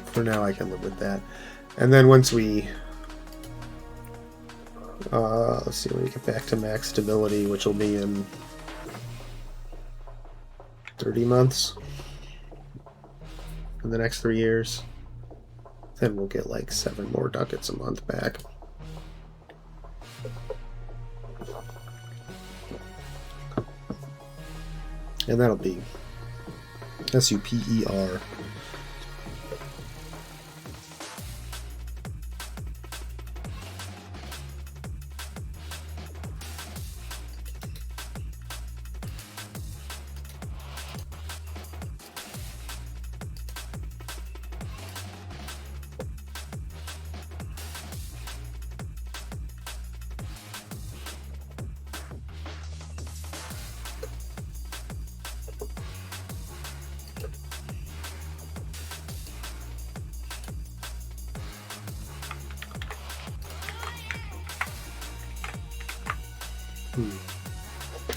For now, I can live with that. And then once we, let's see, when we get back to max stability, which will be in 30 months. in the next 3 years. Then we'll get like 7 more ducats a month back. And that'll be SUPER.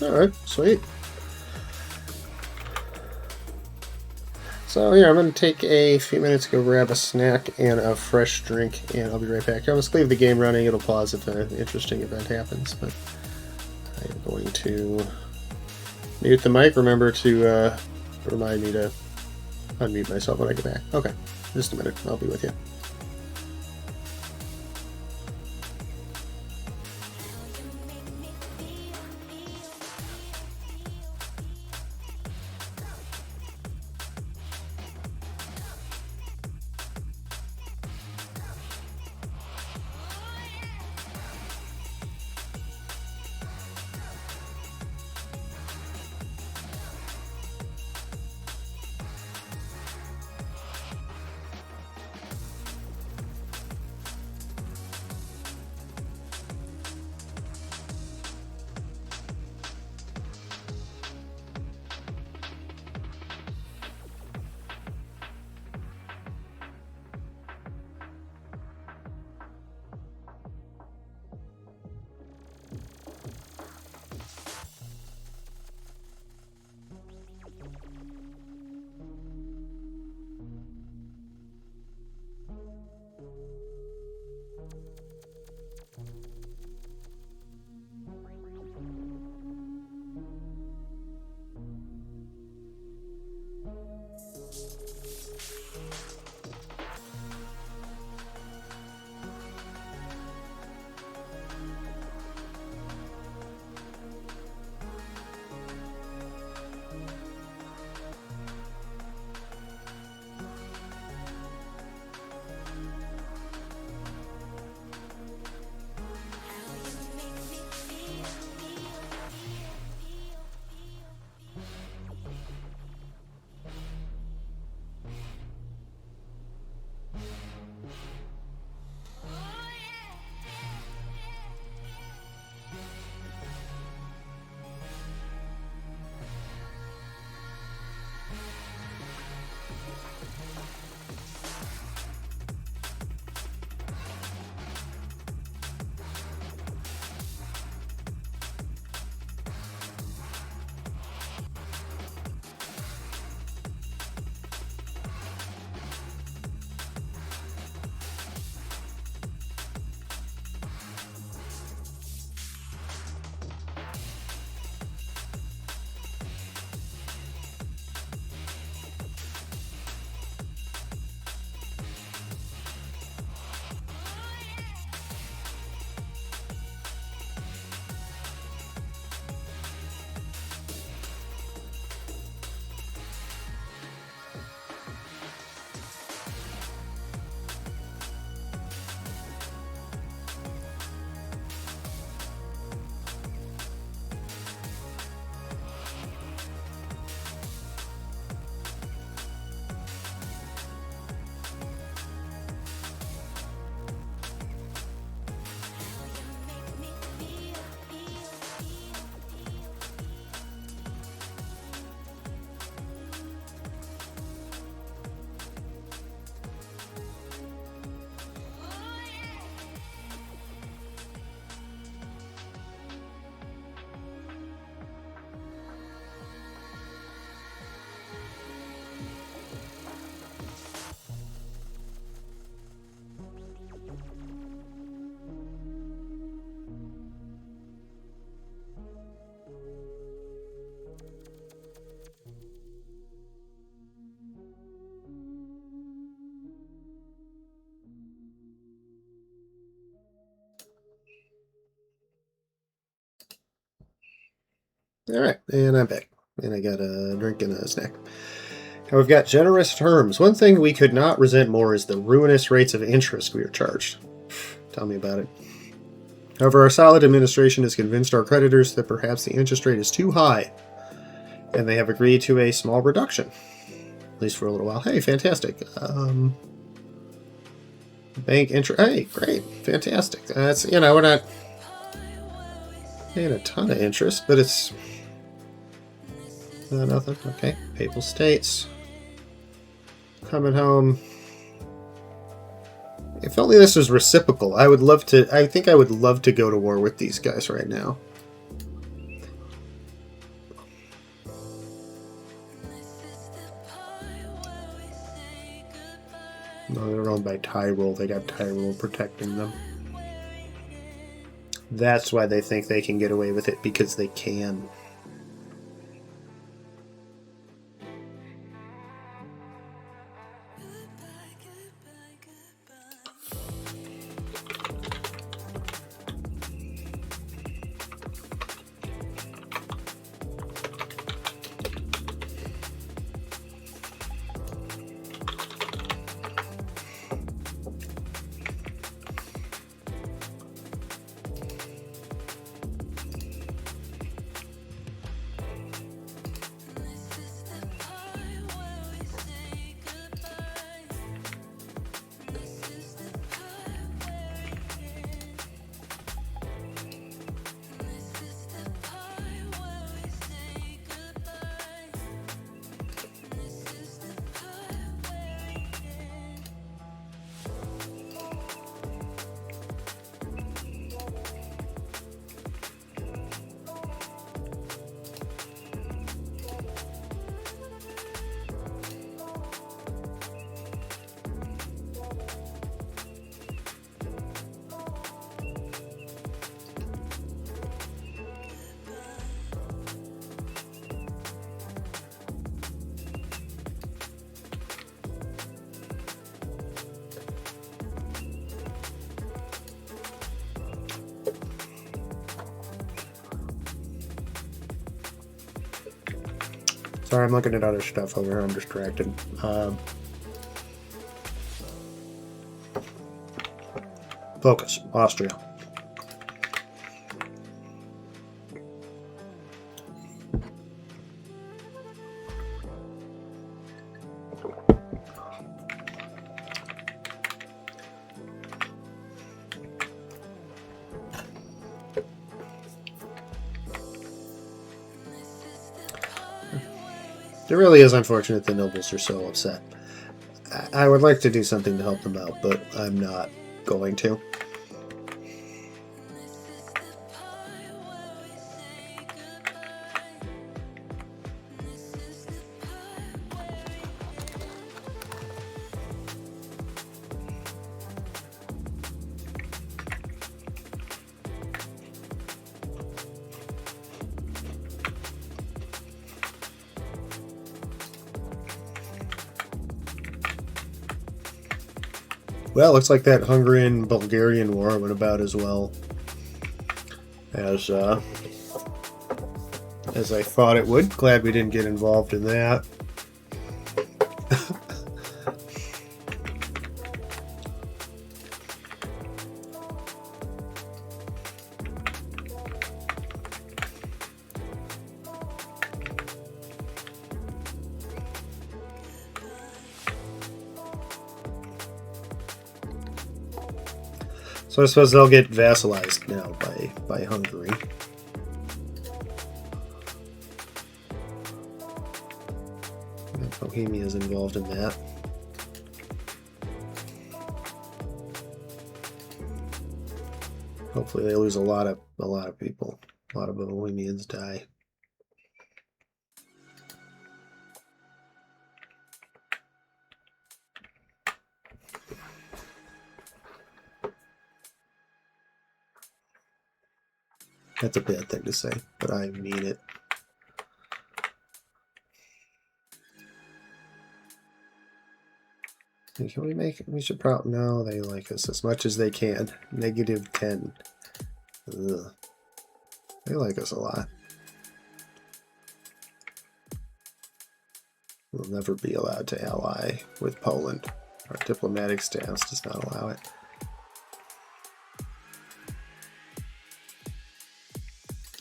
Alright, sweet. So yeah, I'm going to take a few minutes to go grab a snack and a fresh drink, and I'll be right back. I'm going to leave the game running. It'll pause if an interesting event happens, but I'm going to mute the mic. Remember to remind me to unmute myself when I get back. Okay, just a minute. I'll be with you. Alright, and I'm back. And I got a drink and a snack. Now we've got generous terms. One thing we could not resent more is the ruinous rates of interest we are charged. Tell me about it. However, our solid administration has convinced our creditors that perhaps the interest rate is too high, and they have agreed to a small reduction. At least for a little while. Hey, fantastic. Bank interest. Hey, great. Fantastic. That's, you know, we're not paying a ton of interest, but it's nothing. Okay. Papal States. Coming home. If only this was reciprocal. I think I would love to go to war with these guys right now. No, they're owned by Tyrol. They got Tyrol protecting them. That's why they think they can get away with it, because they can. Sorry, I'm looking at other stuff over here. I'm distracted. Focus. Austria. It really is unfortunate the nobles are so upset. I would like to do something to help them out, but I'm not going to. Well, looks like that Hungarian-Bulgarian war went about as well as I thought it would. Glad we didn't get involved in that. So I suppose they'll get vassalized now by Hungary. Bohemia is involved in that. Hopefully they lose a lot of people. A lot of Bohemians die. That's a bad thing to say, but I mean it. Can we make it? We should probably... No, they like us as much as they can. -10. Ugh. They like us a lot. will never be allowed to ally with Poland. Our diplomatic stance does not allow it.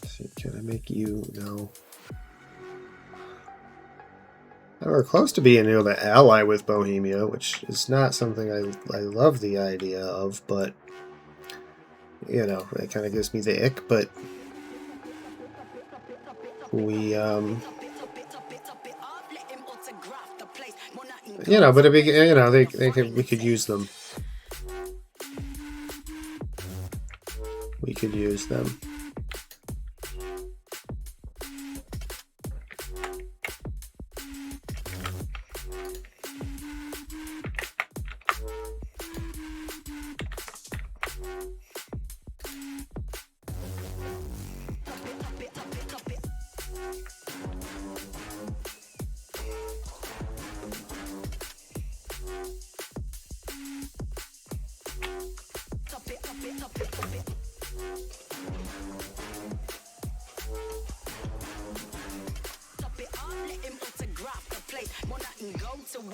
Let's see, can I make you? No. We're close to being able to ally with Bohemia, which is not something I love the idea of, but, you know, it kind of gives me the ick, but we, you know, but it, you know, we could use them. We could use them.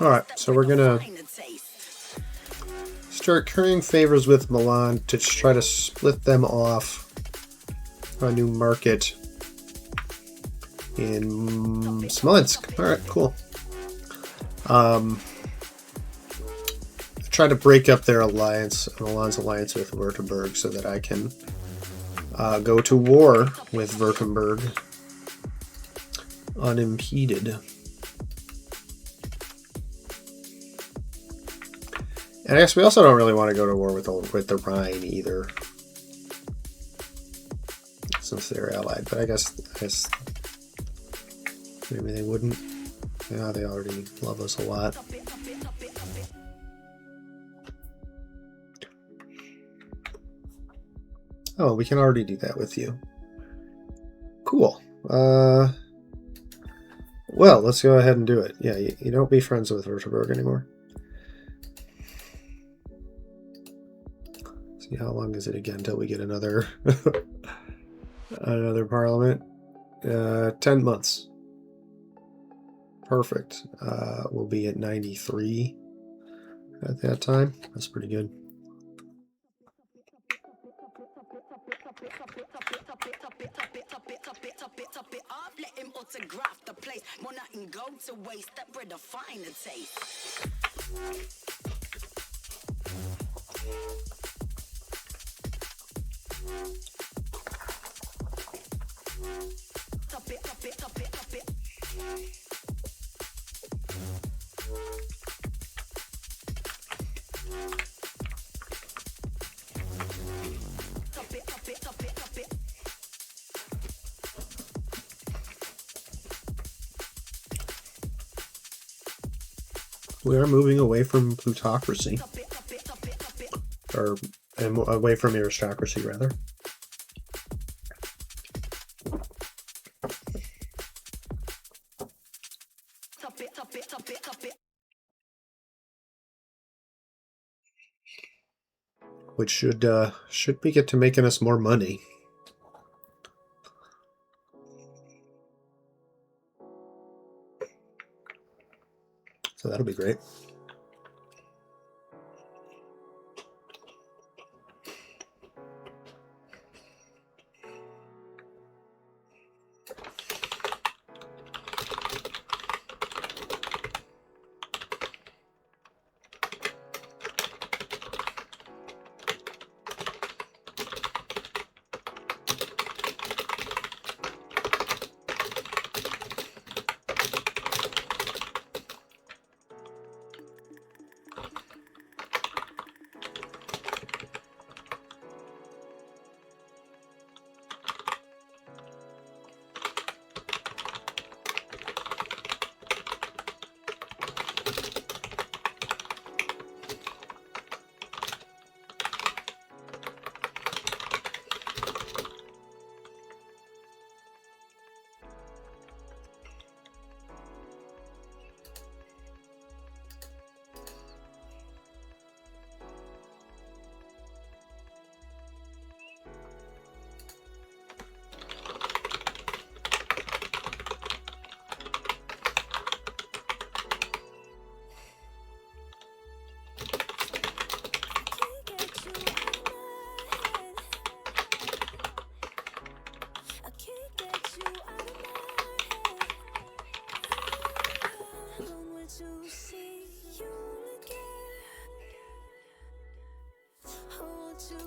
Alright, so we're gonna start currying favors with Milan to try to split them off a new market in Smolensk. Alright, cool. Try to break up their alliance, Milan's alliance with Württemberg, so that I can go to war with Württemberg unimpeded. And I guess we also don't really want to go to war with the Rhine either, since they're allied. But I guess maybe they wouldn't. Yeah, they already love us a lot. Oh, we can already do that with you. Cool. Well, let's go ahead and do it. Yeah, you don't be friends with Württemberg anymore. See, how long is it again until we get another another parliament? 10 months. Perfect. We'll be at 93 at that time. That's pretty good. We are moving away from plutocracy, or away from aristocracy, rather. Which should we get to making us more money. So that'll be great.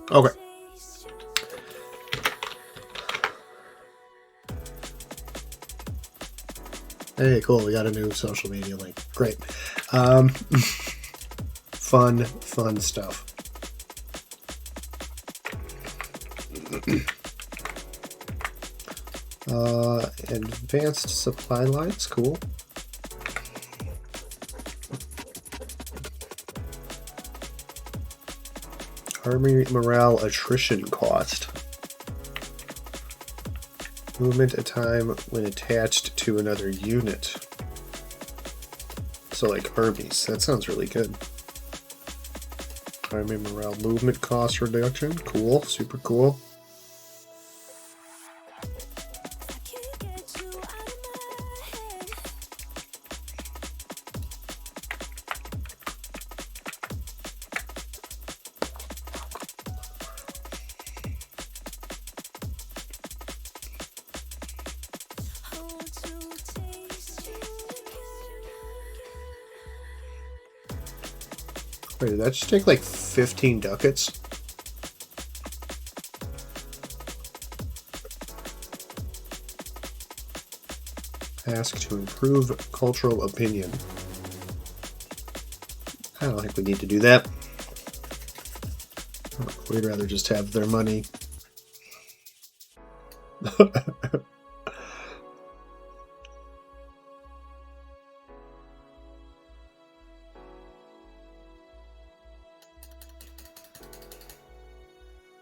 Okay. Hey, cool. We got a new social media link. Great. Fun stuff. Advanced supply lines. Cool. Army morale attrition cost. Movement a time when attached to another unit. So like armies. That sounds really good. Army morale movement cost reduction. Cool. Super cool. Wait, did that just take like 15 ducats? Ask to improve cultural opinion. I don't think we need to do that. We'd rather just have their money.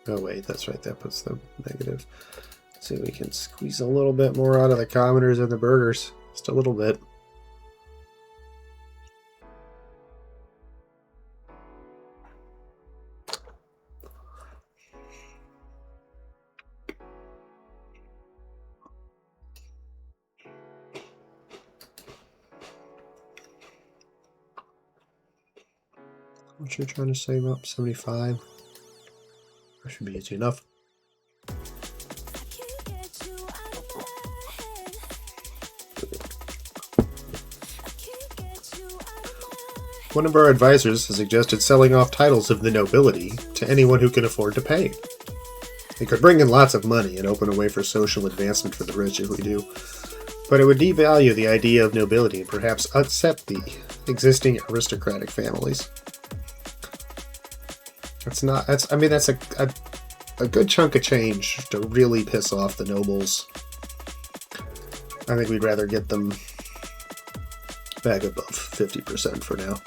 Oh wait, that's right, that puts them negative. Let's see if we can squeeze a little bit more out of the commoners and the burgers. Just a little bit. What you're trying to save up? 75? That should be easy enough. One of our advisors has suggested selling off titles of the nobility to anyone who can afford to pay. It could bring in lots of money and open a way for social advancement for the rich if we do, but it would devalue the idea of nobility and perhaps upset the existing aristocratic families. That's a good chunk of change to really piss off the nobles. I think we'd rather get them back above 50% for now.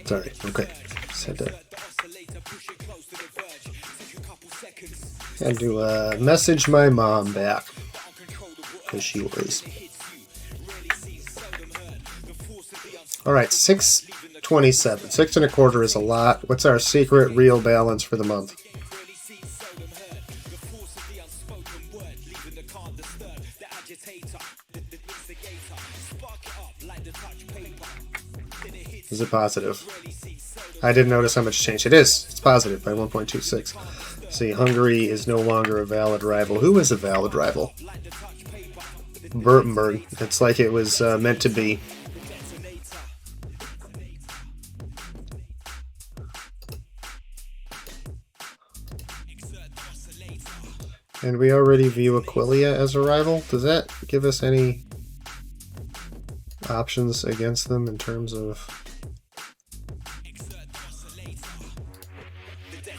Sorry, okay. Just had to message my mom back because she worries. Alright, 627. 6 1/4 is a lot. What's our secret real balance for the month? Is it positive? I didn't notice how much change it is. It's positive by 1.26. See, Hungary is no longer a valid rival. Who is a valid rival? Württemberg. It's like it was meant to be. And we already view Aquilia as a rival. Does that give us any options against them in terms of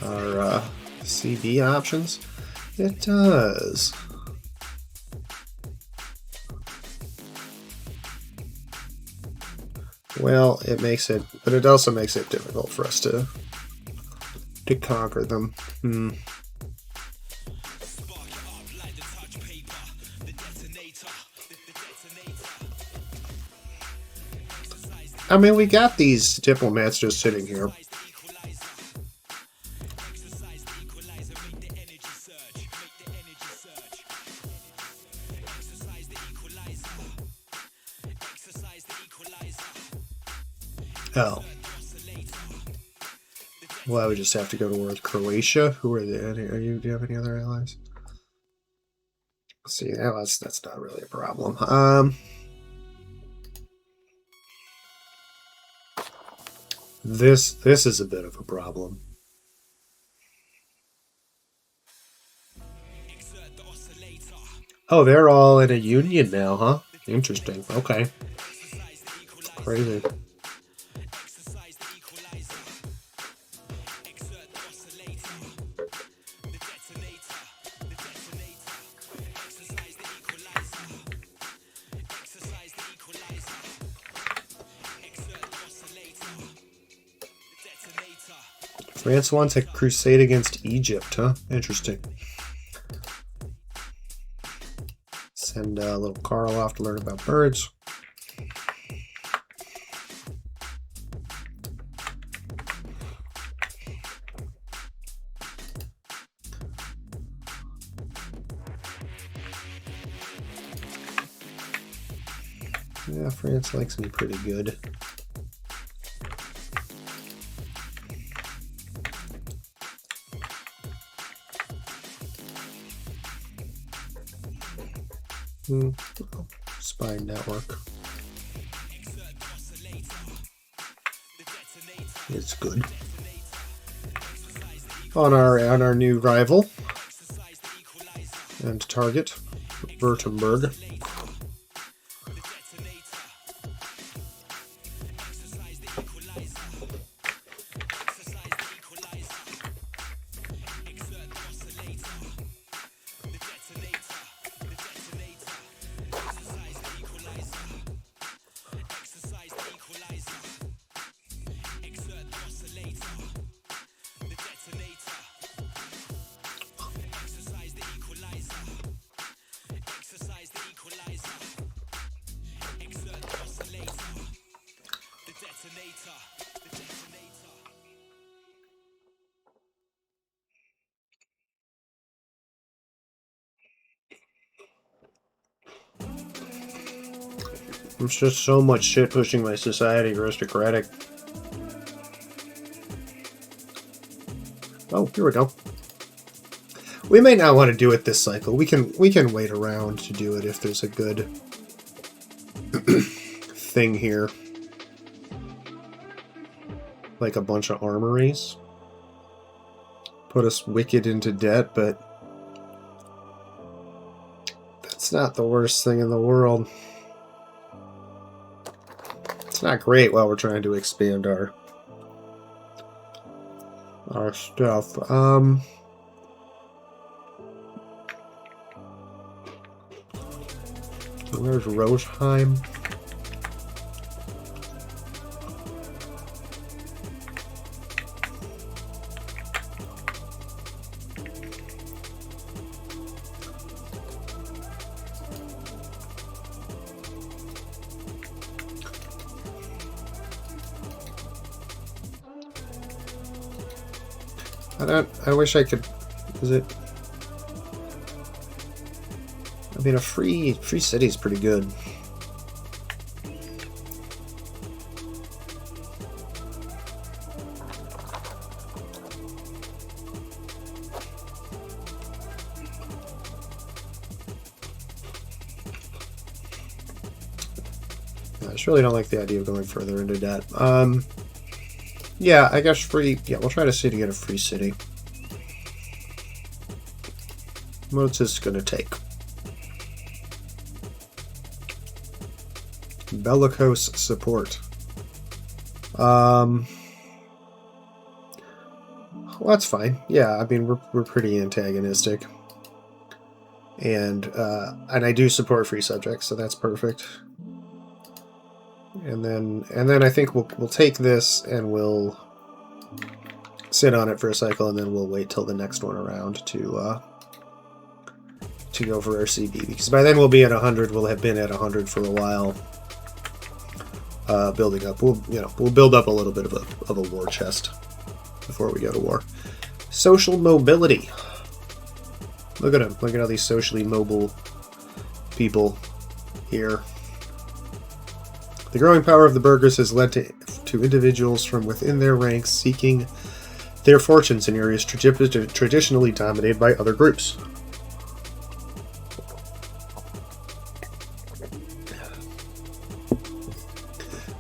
our CB options? It does. Well, it makes it, but it also makes it difficult for us to conquer them. I mean, we got these diplomats just sitting here. Oh. Well, we just have to go to war with Croatia. Who are they? Do you have any other allies? Let's see, that's not really a problem. This is a bit of a problem. Oh, they're all in a union now, huh? Interesting. Okay. Crazy. France wants a crusade against Egypt, huh? Interesting. Send little Carl off to learn about birds. Yeah, France likes me pretty good. Spy network. It's good. On our new rival and target, Württemberg. There's just so much shit pushing my society aristocratic. Oh, here we go. We may not want to do it this cycle. We can wait around to do it if there's a good thing here. Like a bunch of armories. Put us wicked into debt, but that's not the worst thing in the world. It's not great while we're trying to expand our stuff. Where's Rosheim? I wish I could. Is it? I mean, a free city is pretty good. I just really don't like the idea of going further into debt. Yeah, I guess free... Yeah, we'll try to see to get a free city. What's this going to take? Bellicose support. Well, that's fine. Yeah, I mean, we're pretty antagonistic. And I do support free subjects, so that's perfect. And then I think we'll take this and we'll sit on it for a cycle, and then we'll wait till the next one around to go for our CB, because by then we'll be at 100. We'll have been at 100 for a while, building up. We'll build up a little bit of a war chest before we go to war. Social mobility. Look at them. Look at all these socially mobile people here. The growing power of the burghers has led to individuals from within their ranks seeking their fortunes in areas traditionally dominated by other groups.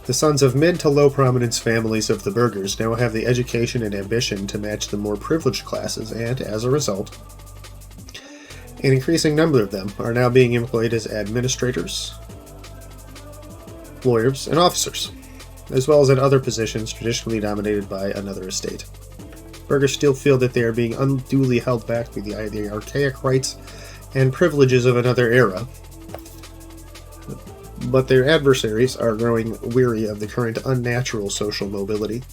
The sons of mid to low prominence families of the burghers now have the education and ambition to match the more privileged classes, and, as a result, an increasing number of them are now being employed as administrators, lawyers, and officers, as well as in other positions traditionally dominated by another estate. Burghers still feel that they are being unduly held back by the archaic rights and privileges of another era, but their adversaries are growing weary of the current unnatural social mobility.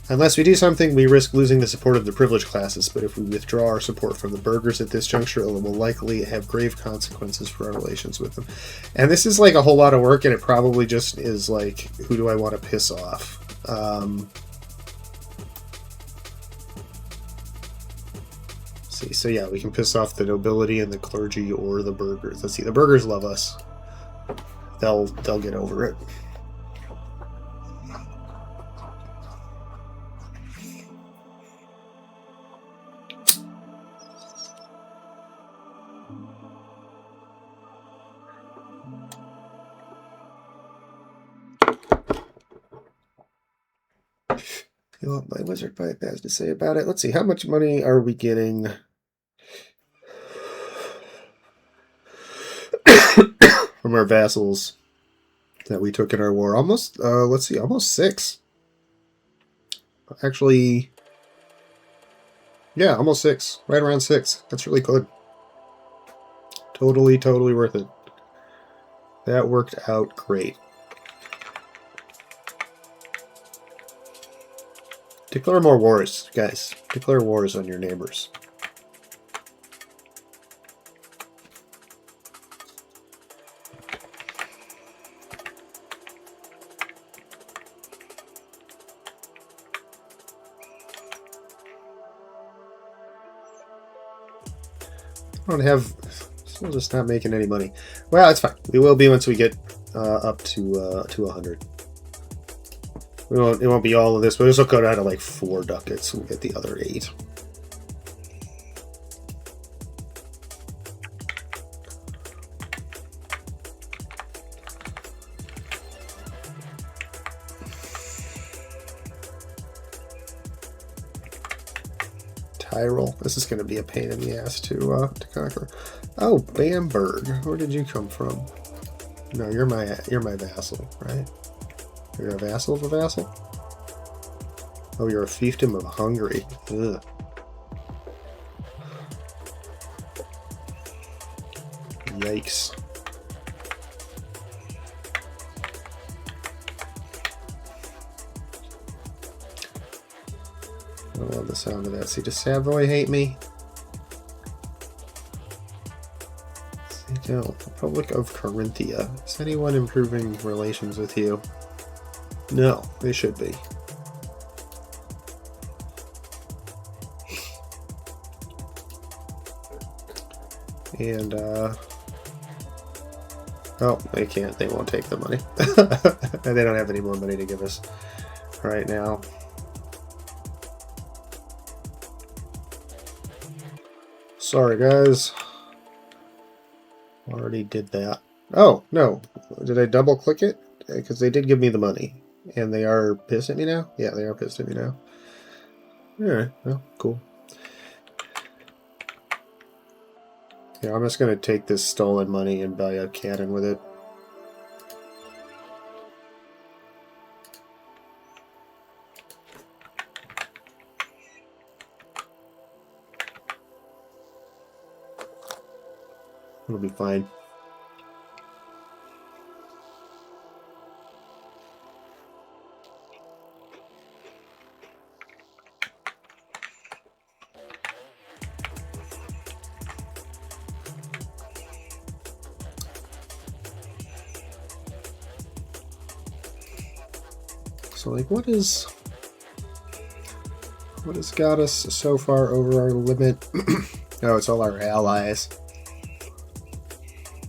Unless we do something, we risk losing the support of the privileged classes, but if we withdraw our support from the burghers at this juncture, it will likely have grave consequences for our relations with them. And this is like a whole lot of work, and it probably just is like, who do I want to piss off? See, so yeah, we can piss off the nobility and the clergy or the burghers. Let's see, the burghers love us. They'll get over it. You know what my wizard pipe has to say about it. Let's see, how much money are we getting from our vassals that we took in our war? Almost, let's see, almost 6. Actually, yeah, almost 6. Right around 6. That's really good. Totally worth it. That worked out great. Declare more wars, guys. Declare wars on your neighbors. I don't have... Still just not making any money. Well, it's fine. We will be once we get up to 100. It won't be all of this, but this will go down to like 4 ducats. We'll get the other 8. Tyrol. This is going to be a pain in the ass to conquer. Oh, Bamberg. Where did you come from? No, you're my vassal, right? You're a vassal of a vassal? Oh, you're a fiefdom of Hungary. Ugh. Yikes. I love the sound of that. See, does Savoy hate me? They don't. Republic of Carinthia. Is anyone improving relations with you? No, they should be. And, oh, they can't. They won't take the money. And they don't have any more money to give us right now. Sorry, guys. Already did that. Oh, no. Did I double click it? because they did give me the money. And they are pissed at me now? Yeah, they are pissed at me now. Alright, well, cool. Yeah, I'm just going to take this stolen money and buy a cannon with it. It'll be fine. So, like, what has got us so far over our limit? Oh, it's all our allies.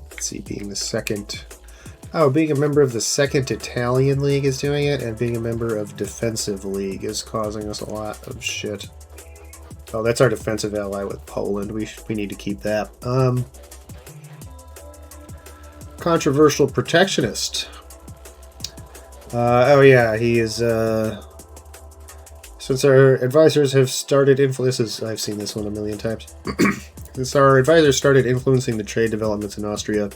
Let's see, being the second... Oh, being a member of the Second Italian League is doing it, and being a member of Defensive League is causing us a lot of shit. Oh, that's our defensive ally with Poland. We need to keep that. Controversial protectionist. Oh yeah, he is, since our advisors have started I've seen this one a million times. Since our advisors started influencing the trade developments in Austria,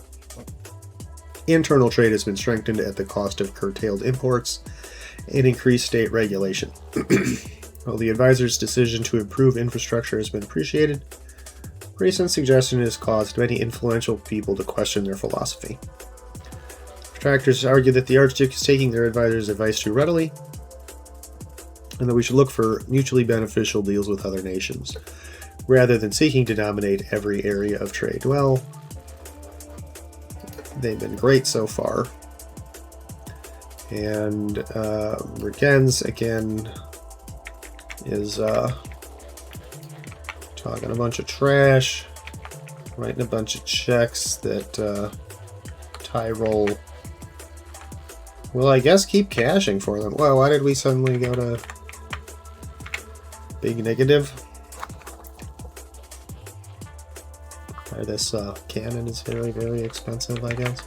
internal trade has been strengthened at the cost of curtailed imports and increased state regulation. While the advisors' decision to improve infrastructure has been appreciated, recent suggestion has caused many influential people to question their philosophy. Detractors argue that the Archduke is taking their advisors' advice too readily, and that we should look for mutually beneficial deals with other nations, rather than seeking to dominate every area of trade. Well, they've been great so far. And Rickens, again, is talking a bunch of trash, writing a bunch of checks that Tyrol will, I guess, keep cashing for them. Well, why did we suddenly go to big negative? This cannon is very, very expensive, I guess.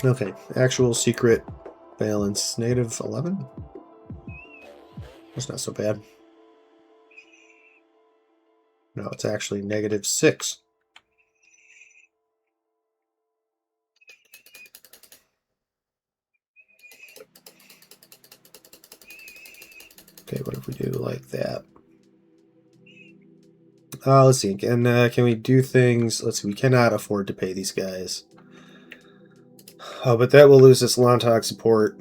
Okay, actual secret balance, negative 11? That's not so bad. No, it's actually negative 6. Okay, what if we do like that? Let's see. Can we do things? Let's see. We cannot afford to pay these guys. Oh, but that will lose us Landtag support.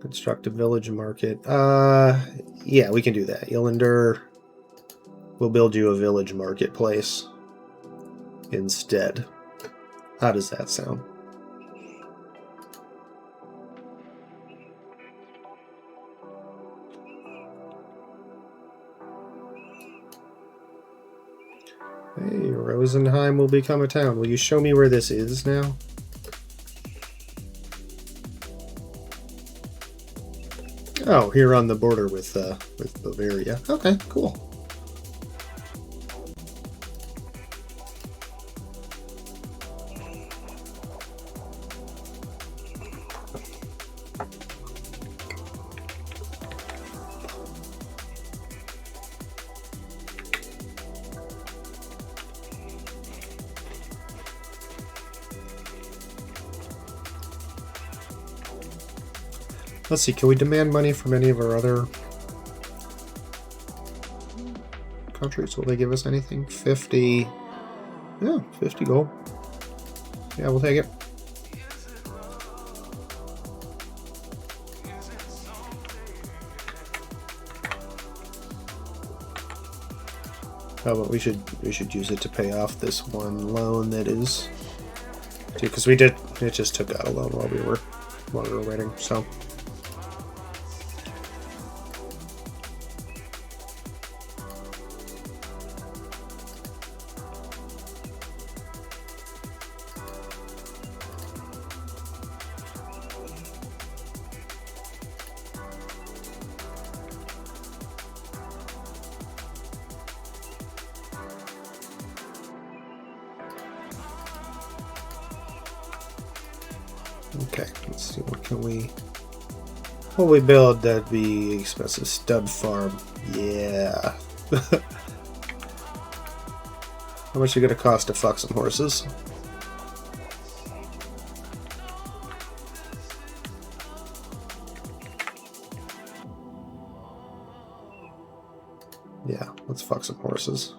Construct a village market. Yeah, we can do that. Yelander, we'll build you a village marketplace instead. How does that sound? Hey, Rosenheim will become a town. Will you show me where this is now? Oh, here on the border with Bavaria. Okay, cool. Let's see, can we demand money from any of our other countries? Will they give us anything? 50. Yeah, 50 gold. Yeah, we'll take it. Oh, but we should use it to pay off this one loan that is due, because it just took out a loan while we were waiting, so. Okay, let's see, what we build that'd be expensive? Stud farm. Yeah. How much are gonna cost to fuck some horses? Yeah, let's fuck some horses.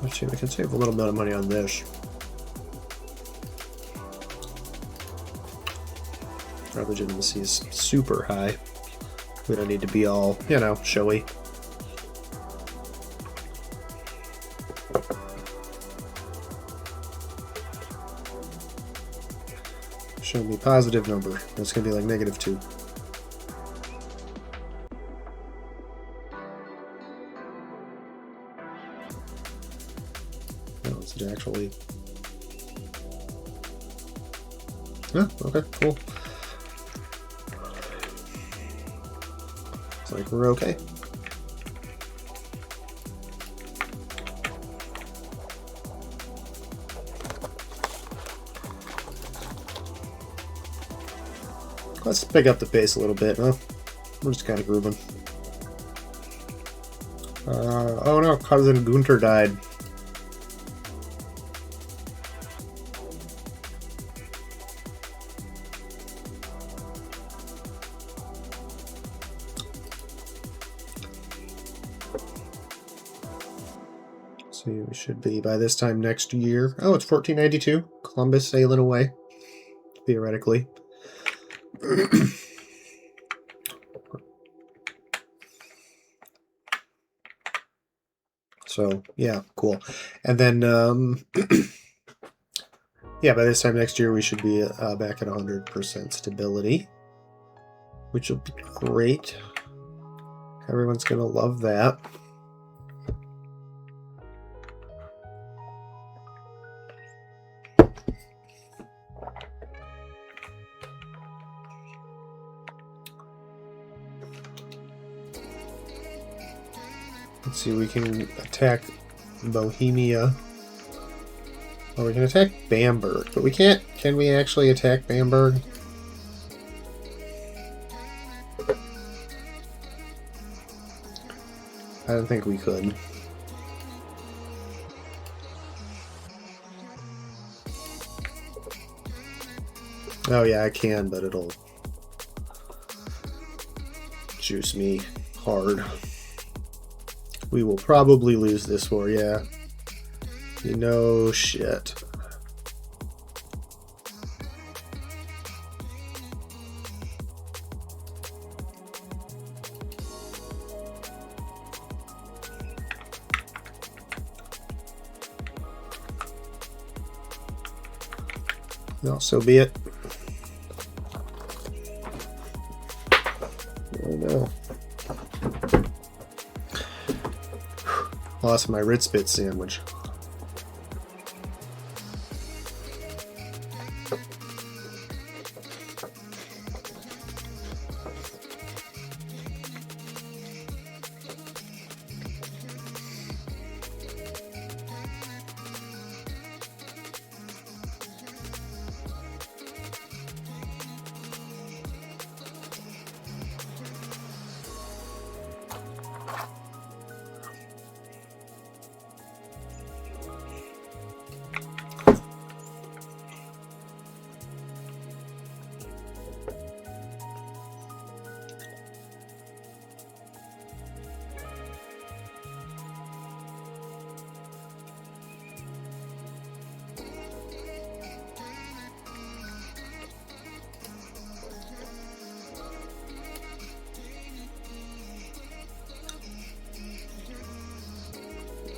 Actually, we can save a little bit of money on this. Our legitimacy is super high. We don't need to be all, you know, showy. Show me positive number. That's going to be like -2. No, it's actually... Yeah, okay, cool. It's like we're okay. Let's pick up the pace a little bit, huh? We're just kind of grooving. Oh no, Cousin Gunter died. See, we should be by this time next year. Oh, it's 1492. Columbus sailing away, theoretically. So, yeah, cool. And then, yeah, by this time next year, we should be back at 100% stability, which will be great. Everyone's going to love that. Let's see, we can attack Bohemia. Oh, we can attack Bamberg, but we can't. Can we actually attack Bamberg? I don't think we could. Oh yeah, I can, but it'll juice me hard. We will probably lose this war, yeah. You know, shit. No, so be it. Oh no. Lost my Ritz Bit sandwich.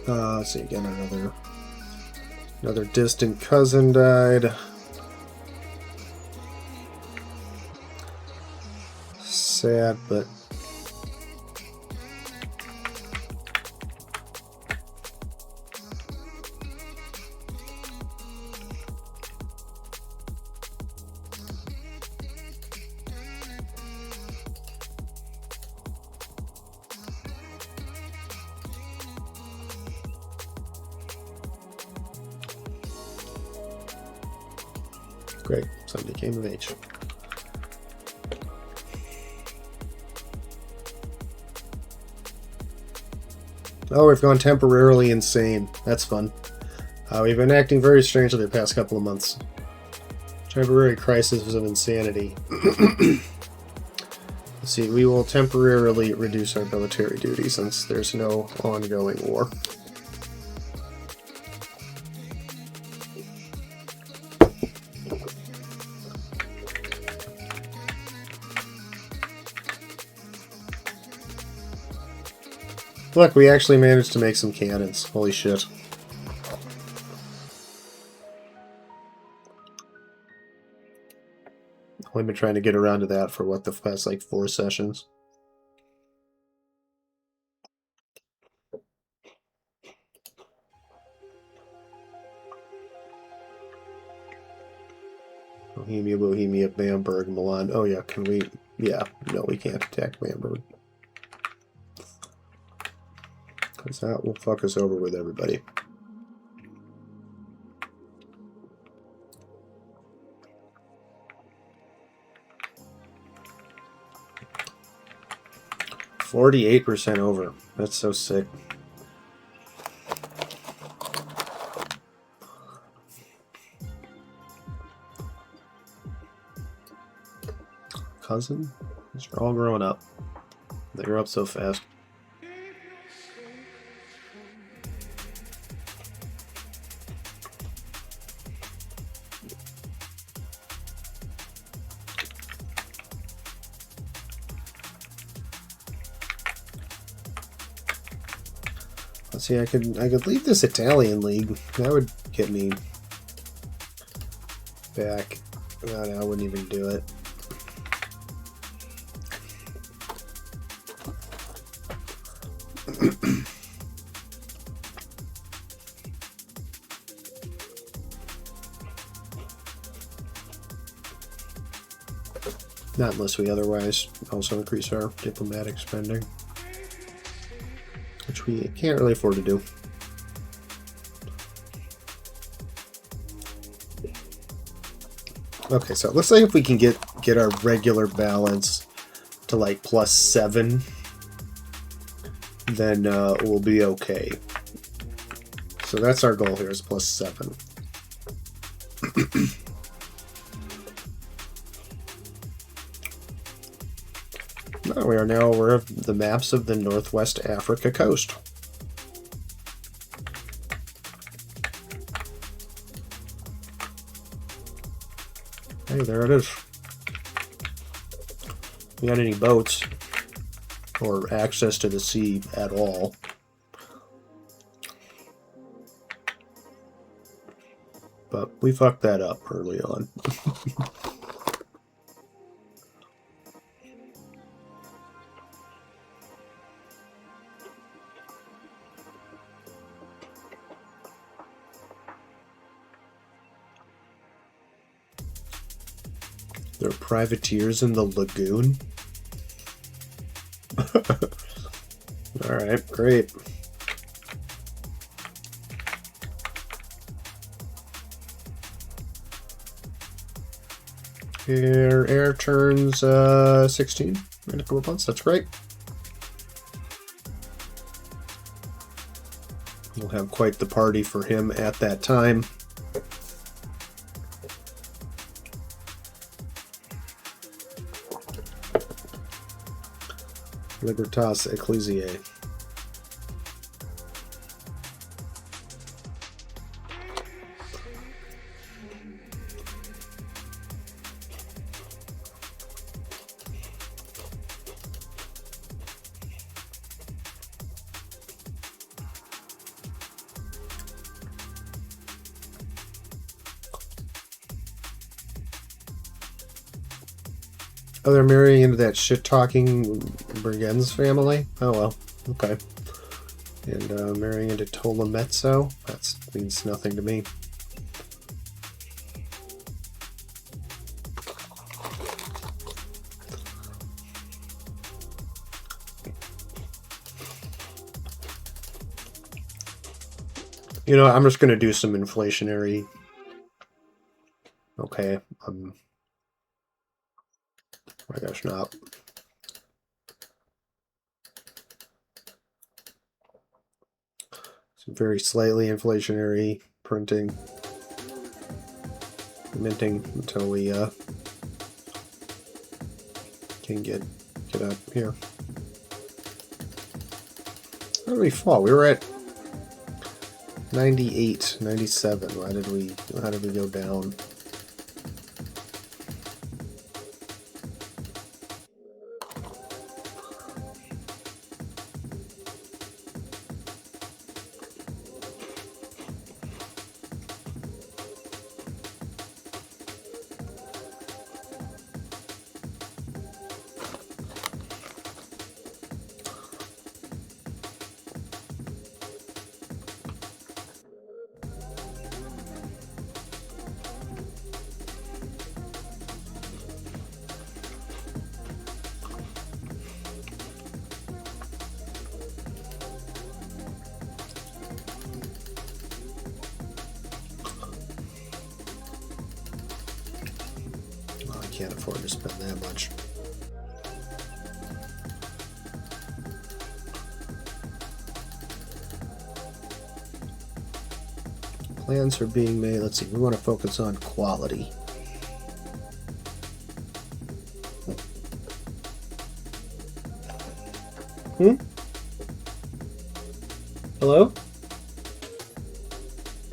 Let's see, again, another Another distant cousin died. Sad, but... Great, somebody came of age. Oh, we've gone temporarily insane. That's fun. We've been acting very strangely the past couple of months. Temporary crisis of insanity. Let's see, we will temporarily reduce our military duty since there's no ongoing war. Look, we actually managed to make some cannons. Holy shit. I've been trying to get around to that for what, the past like 4 sessions. Bohemia, Bamberg, Milan. Oh yeah, can we... Yeah, no, we can't attack Bamberg. Because that will fuck us over with everybody. %48 over. That's so sick. Cousin? They're all growing up. They grow up so fast. Let's see, I could leave this Italian league. That would get me back. No, I wouldn't even do it. Not unless we otherwise also increase our diplomatic spending, which we can't really afford to do. Okay, so it looks like if we can get our regular balance to like +7, then we'll be okay. So that's our goal here, is +7. We are now aware of the maps of the Northwest Africa coast. Hey, there it is. We got any boats or access to the sea at all? But we fucked that up early on. There are privateers in the lagoon? Alright, great. Air turns 16 in a couple of months. That's great. We'll have quite the party for him at that time. Libertas Ecclesiae. Oh, they're marrying into that shit-talking Brigenz family? Oh, well. Okay. And marrying into Tolomezzo? That means nothing to me. You know, I'm just going to do some inflationary... Okay. I guess not. Some very slightly inflationary printing. Minting until we can get up here. Where did we fall? We were at 98, 97. How did we go down? Can't afford to spend that much. Plans are being made. Let's see. We want to focus on quality. Hello?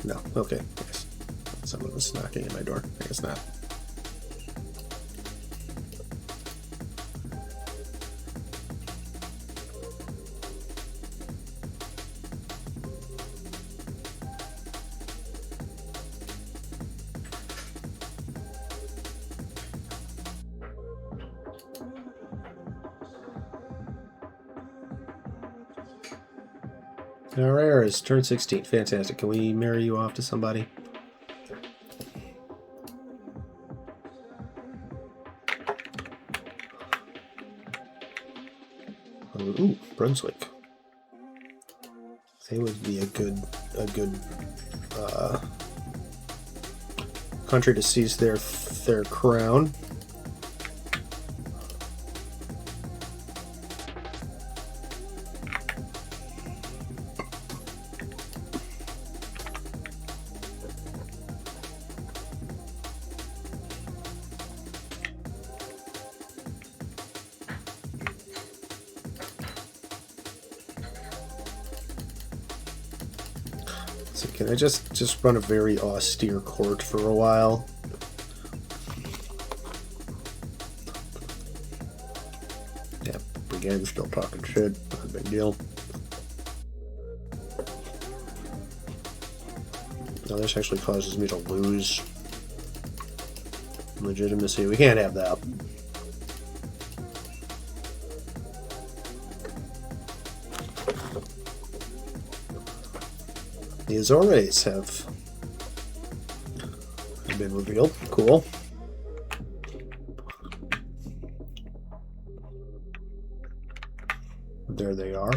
No. Okay. I guess someone was knocking at my door. I guess not. Our is turn 16. Fantastic. Can we marry you off to somebody? Ooh, Brunswick. They would be a good country to seize their crown. So can I just run a very austere court for a while? Yeah, again, still talking shit. Not a big deal. Now this actually causes me to lose legitimacy. We can't have that. The Azores have been revealed. Cool. There they are.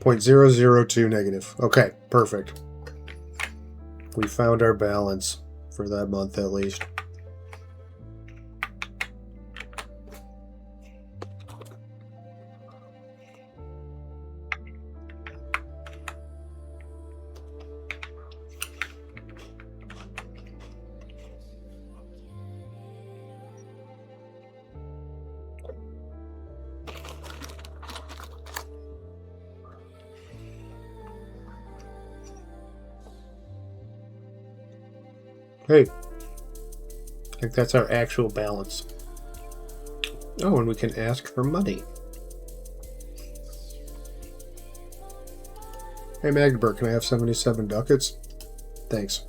.002 negative. Okay, perfect. We found our balance for that month at least. Hey, I think that's our actual balance. Oh, and we can ask for money. Hey, Magdeburg, can I have 77 ducats? Thanks.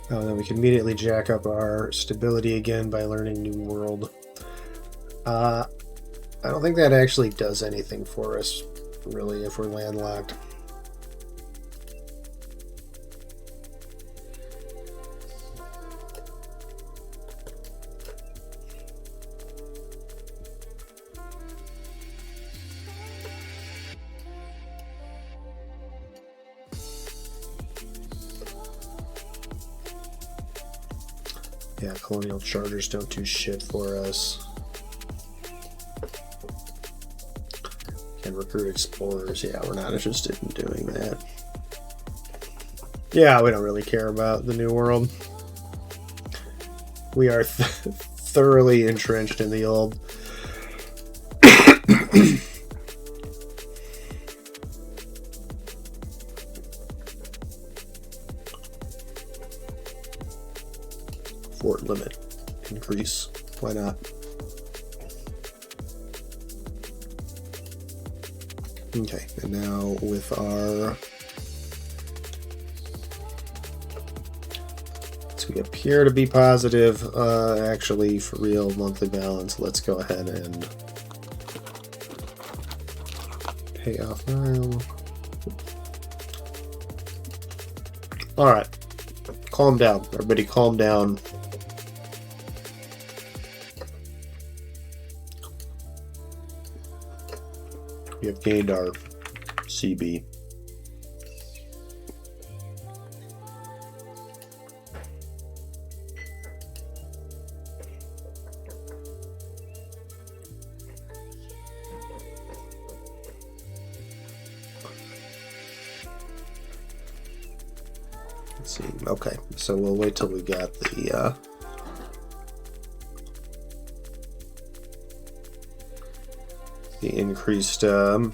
Oh, then we can immediately jack up our stability again by learning New World. I don't think that actually does anything for us, really, if we're landlocked. Yeah, colonial charters don't do shit for us. Can recruit explorers. Yeah, we're not interested in doing that. Yeah, we don't really care about the New World. We are thoroughly entrenched in the old. Fort limit increase. Why not? Okay, and now with our... So we appear to be positive. Actually, for real, monthly balance. Let's go ahead and pay off now. Alright. Calm down. Everybody calm down. We have gained our CB. Let's see. Okay, so we'll wait till we got the increased until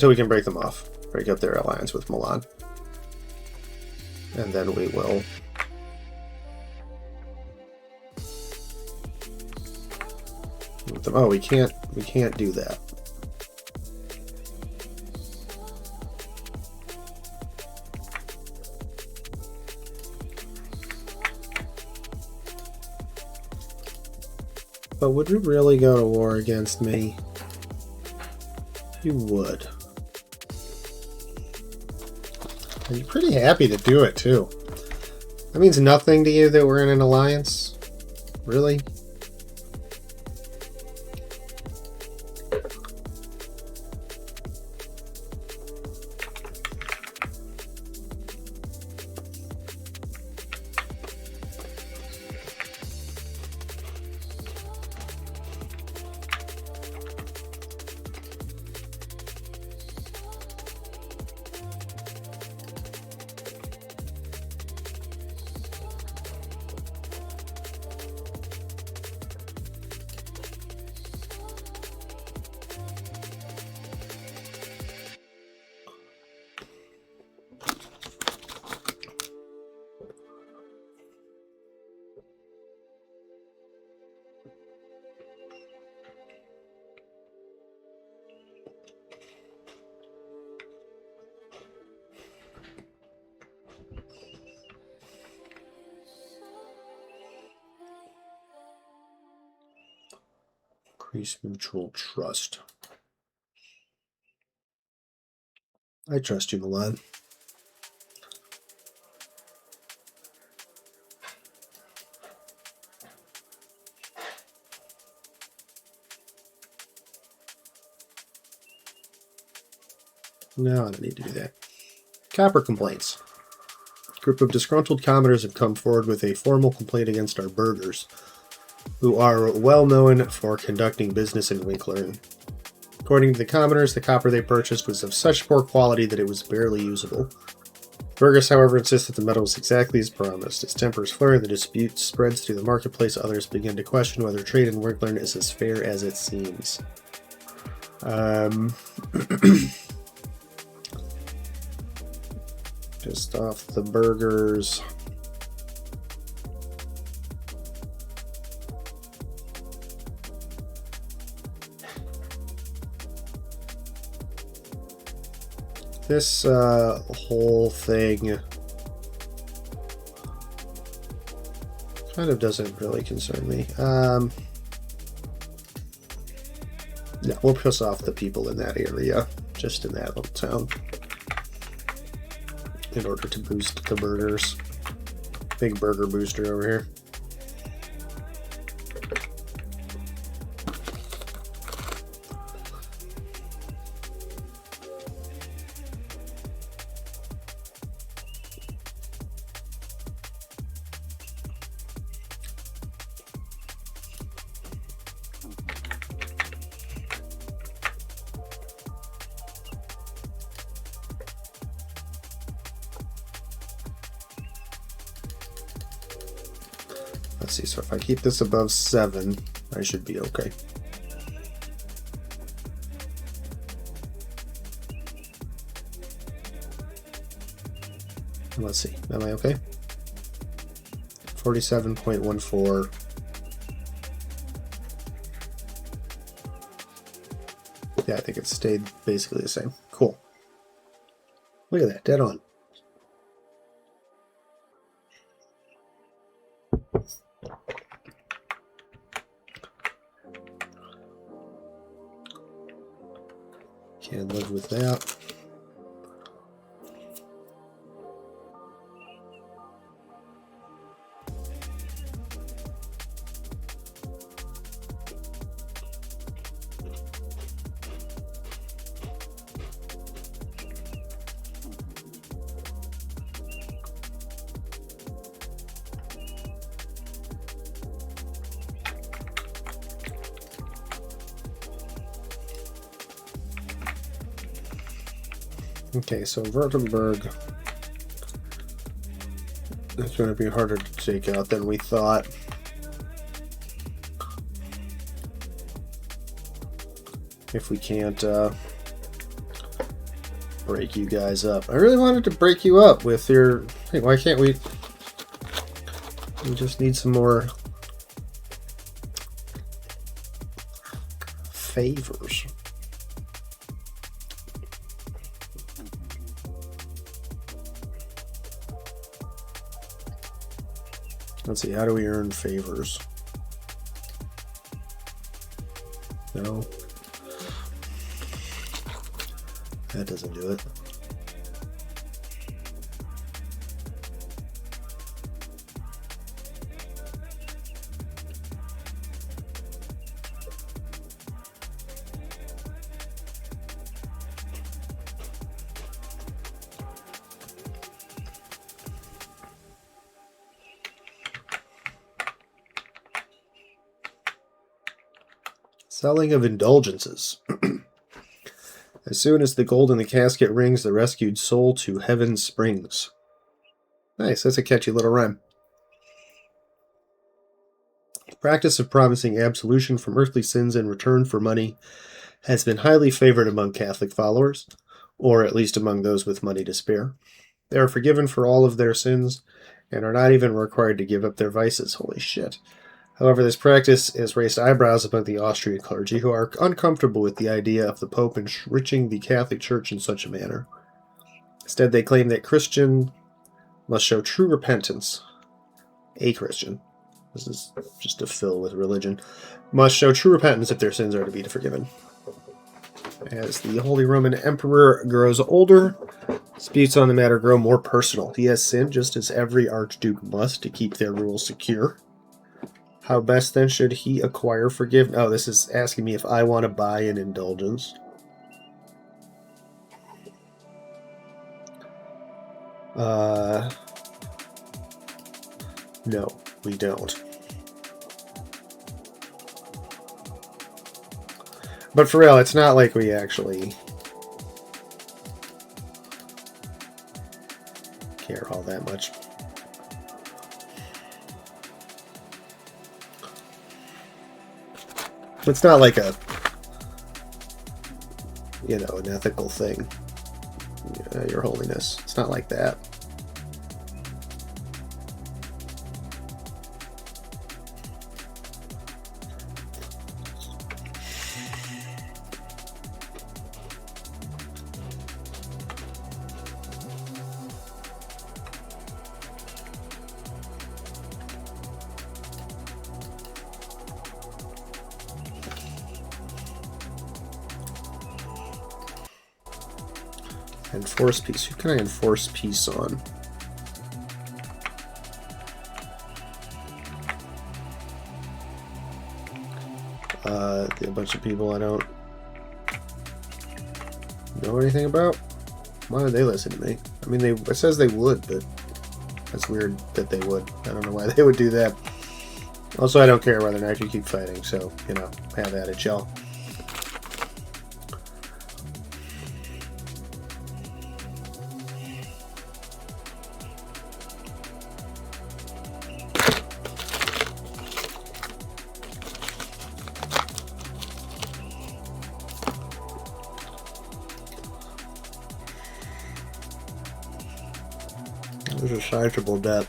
we can break them off, break up their alliance with Milan, and then we will move them. Oh, we can't do that. But would you really go to war against me? You would. And you're pretty happy to do it, too. That means nothing to you that we're in an alliance? Really? Increase mutual trust. I trust you, Milan. No, I don't need to do that. Copper complaints. A group of disgruntled commoners have come forward with a formal complaint against our burghers, who are well known for conducting business in Winklern. According to the commoners, the copper they purchased was of such poor quality that it was barely usable. Burgess, however, insist that the metal was exactly as promised. As tempers flare, the dispute spreads through the marketplace. Others begin to question whether trade in Winklern is as fair as it seems. Just off the burgers. This whole thing kind of doesn't really concern me. Yeah, we'll piss off the people in that area, just in that little town, in order to boost the burgers. Big burger booster over here. Let's see, so if I keep this above 7, I should be okay. Let's see, am I okay? 47.14. Yeah, I think it stayed basically the same. Cool. Look at that, dead on. Can live with that. Okay, so Württemberg is going to be harder to take out than we thought. If we can't break you guys up. I really wanted to break you up with your... Hey, why can't we... We just need some more favors. Let's see, how do we earn favors? No. That doesn't do it. Selling of indulgences. As soon as the gold in the casket rings, the rescued soul to heaven springs. Nice, that's a catchy little rhyme. The practice of promising absolution from earthly sins in return for money has been highly favored among Catholic followers, or at least among those with money to spare. They are forgiven for all of their sins, and are not even required to give up their vices. Holy shit. However, this practice has raised eyebrows among the Austrian clergy, who are uncomfortable with the idea of the Pope enriching the Catholic Church in such a manner. Instead, they claim that Christian must show true repentance. A Christian, this is just a fill with religion, must show true repentance if their sins are to be forgiven. As the Holy Roman Emperor grows older, disputes on the matter grow more personal. He has sinned just as every archduke must to keep their rule secure. How best then should he acquire forgiveness? Oh, this is asking me if I want to buy an indulgence. No, we don't. But for real, it's not like we actually care all that much. It's not like a, you know, an ethical thing, Your Holiness. It's not like that. Enforce peace. Who can I enforce peace on? A bunch of people I don't know anything about. Why would they listen to me? I mean, it says they would, but that's weird that they would. I don't know why they would do that. Also, I don't care whether or not you keep fighting, so, you know, have at it, y'all. There's a sizable debt.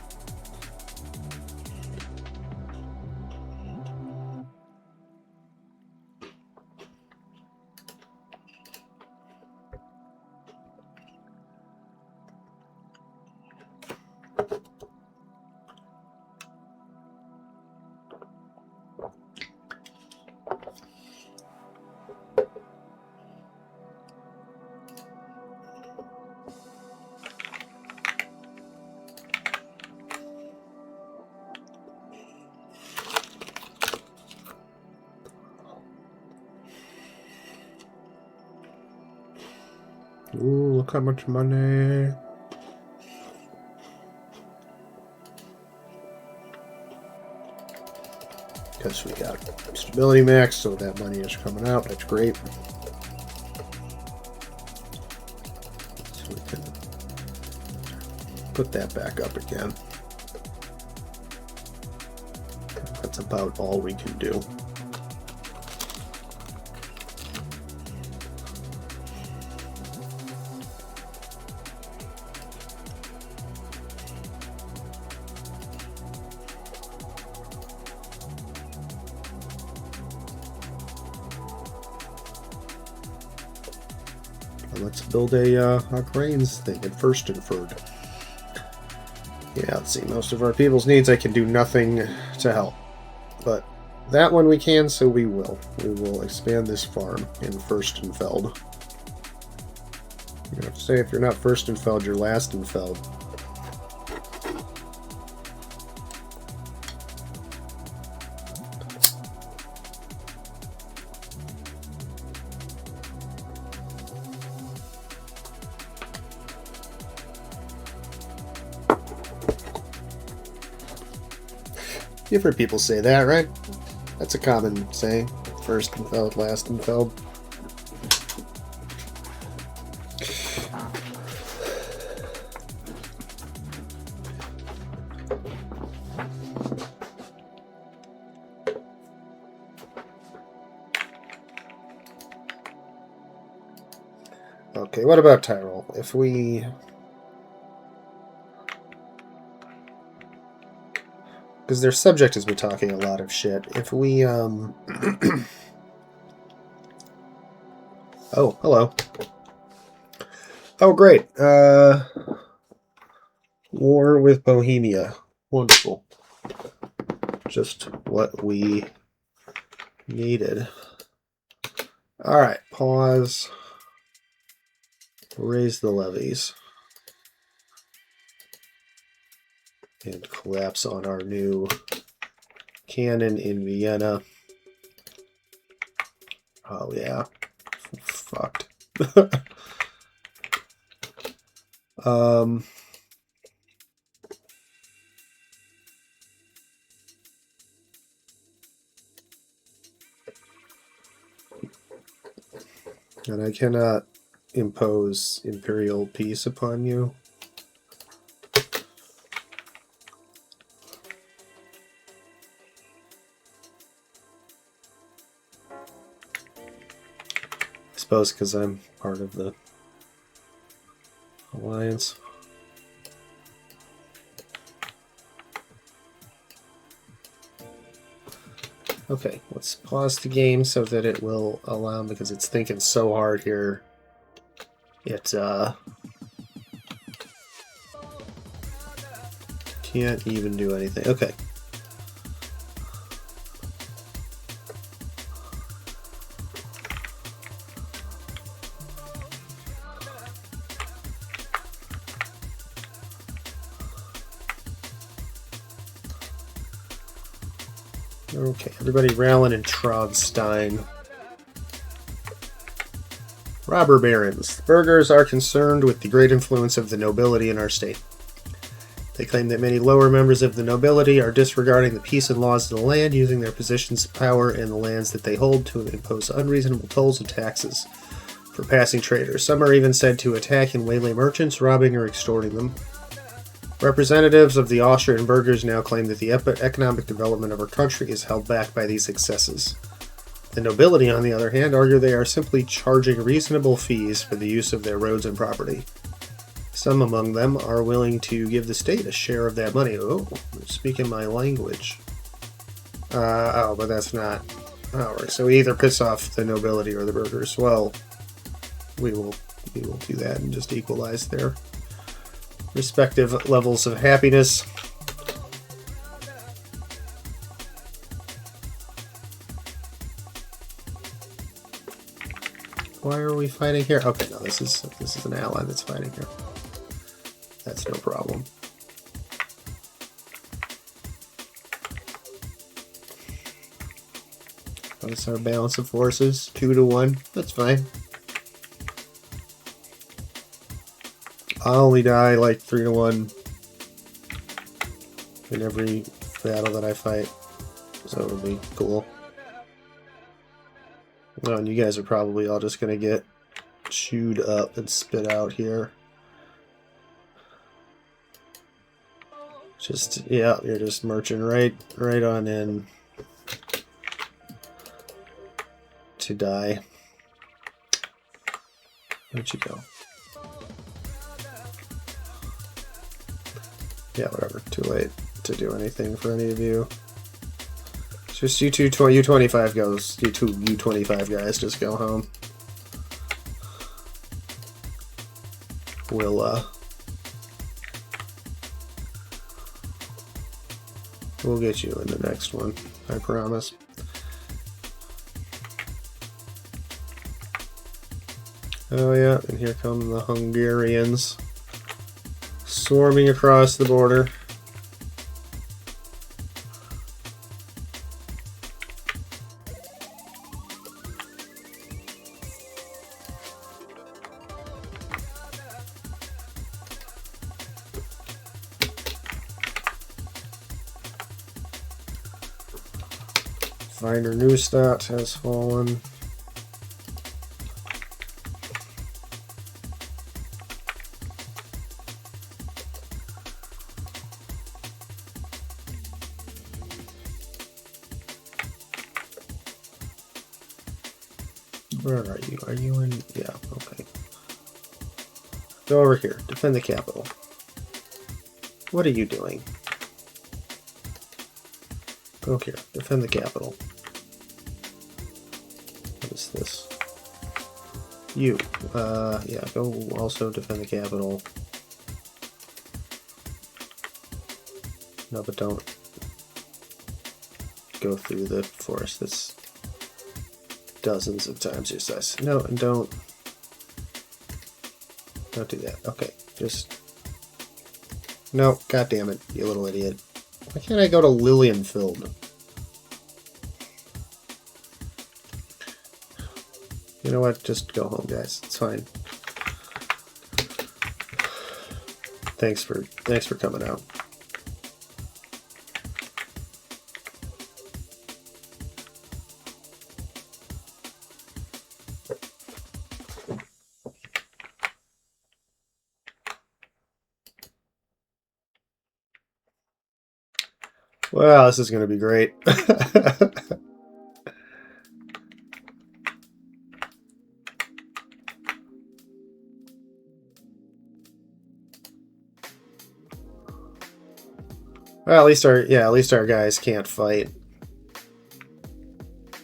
Ooh, look how much money. Because we got stability max, so that money is coming out. That's great. So we can put that back up again. That's about all we can do. Let's build a grains thing at first and third. Yeah, let's see. Most of our people's needs I can do nothing to help. But that one we can, so we will. We will expand this farm in Fürstenfeld. You have to say if you're not Fürstenfeld, you're Lastenfeld. You've heard people say that, right? That's a common saying. Fürstenfeld, Lastenfeld. Okay, what about Tyrol? If we... Because their subject has been talking a lot of shit. If we, Oh, hello. Oh, great. War with Bohemia. Wonderful. Just what we needed. Alright, pause. Raise the levies. And collapse on our new cannon in Vienna. Oh, yeah. Fucked. And I cannot impose imperial peace upon you. I suppose because I'm part of the alliance. Okay, let's pause the game so that it will allow, because it's thinking so hard here. It can't even do anything. Okay. Okay, everybody rallying in Traunstein. Robber barons. The burghers are concerned with the great influence of the nobility in our state. They claim that many lower members of the nobility are disregarding the peace and laws of the land, using their positions of power in the lands that they hold to impose unreasonable tolls and taxes for passing traders. Some are even said to attack and waylay merchants, robbing or extorting them. Representatives of the Austrian burghers now claim that the economic development of our country is held back by these excesses. The nobility, on the other hand, argue they are simply charging reasonable fees for the use of their roads and property. Some among them are willing to give the state a share of that money. Oh, speaking my language. But that's not ours. So we either piss off the nobility or the burghers. Well, we will do that and just equalize their respective levels of happiness. Why are we fighting here? Okay, no, this is an ally that's fighting here. That's no problem. That's our balance of forces, 2-1. That's fine. I'll only die like 3-1 in every battle that I fight, so it'll be cool. Oh, and you guys are probably all just gonna get chewed up and spit out here. Just, yeah, you're just marching right on in to die. Where'd you go? Yeah, whatever. Too late to do anything for any of you. It's just you two, U25 goes. You two U25 guys just go home. We'll get you in the next one, I promise. Oh yeah, and here come the Hungarians swarming across the border. Finder Neustadt has fallen. Where are you? Are you in? Yeah, okay. Go over here. Defend the capital. What are you doing? Go here. Defend the capital. What is this? You. Yeah, go also defend the capital. No, but don't go through the forest that's dozens of times your size. No, and don't do that. Okay, just... No, god damn it, you little idiot. Why can't I go to Lilienfeld? You know what? Just go home, guys. It's fine. Thanks for coming out. Well, this is going to be great. Well, at least our guys can't fight.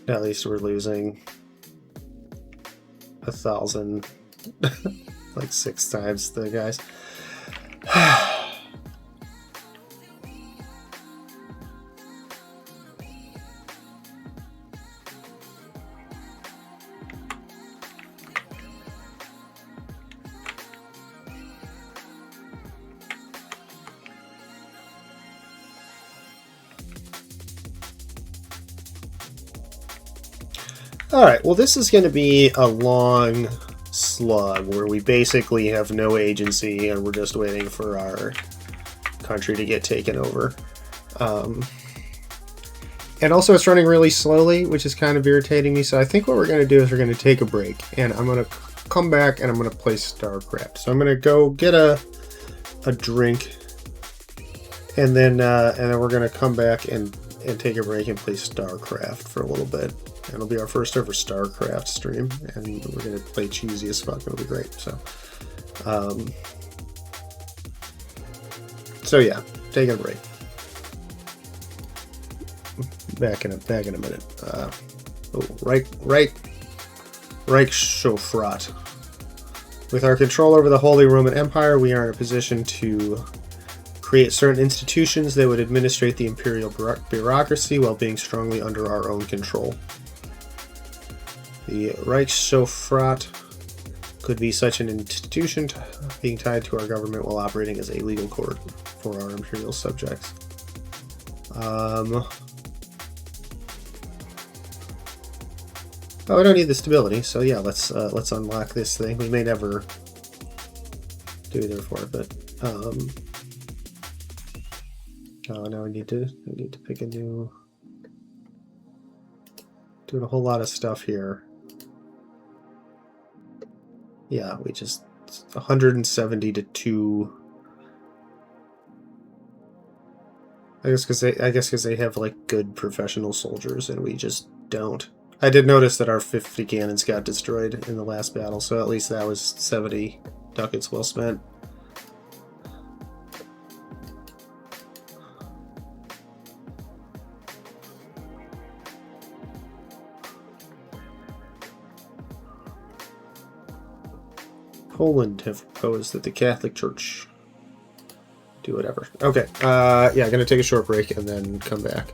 At least we're losing 1,000, like 6 times the guys. Alright, well this is going to be a long slug where we basically have no agency and we're just waiting for our country to get taken over. And also it's running really slowly, which is kind of irritating me, so I think what we're going to do is we're going to take a break, and I'm going to come back and I'm going to play StarCraft. So I'm going to go get a drink, and then we're going to come back and take a break and play StarCraft for a little bit. And it'll be our first ever StarCraft stream, and we're going to play cheesy as fuck. It'll be great. So yeah, taking a break. Back in a minute. Reich Schofrat. With our control over the Holy Roman Empire, we are in a position to create certain institutions that would administrate the imperial bureaucracy while being strongly under our own control. The Reichshofrat could be such an institution, being tied to our government while operating as a legal court for our imperial subjects. Oh, I don't need the stability, so yeah, let's unlock this thing. We may never do either for it, but oh, now I need to pick a new. Doing a whole lot of stuff here. Yeah, we just 170 to 2. I guess because they have like good professional soldiers and we just don't. I did notice that our 50 cannons got destroyed in the last battle, so at least that was 70 ducats well spent. Poland have proposed that the Catholic Church do whatever. Okay, yeah, gonna take a short break and then come back.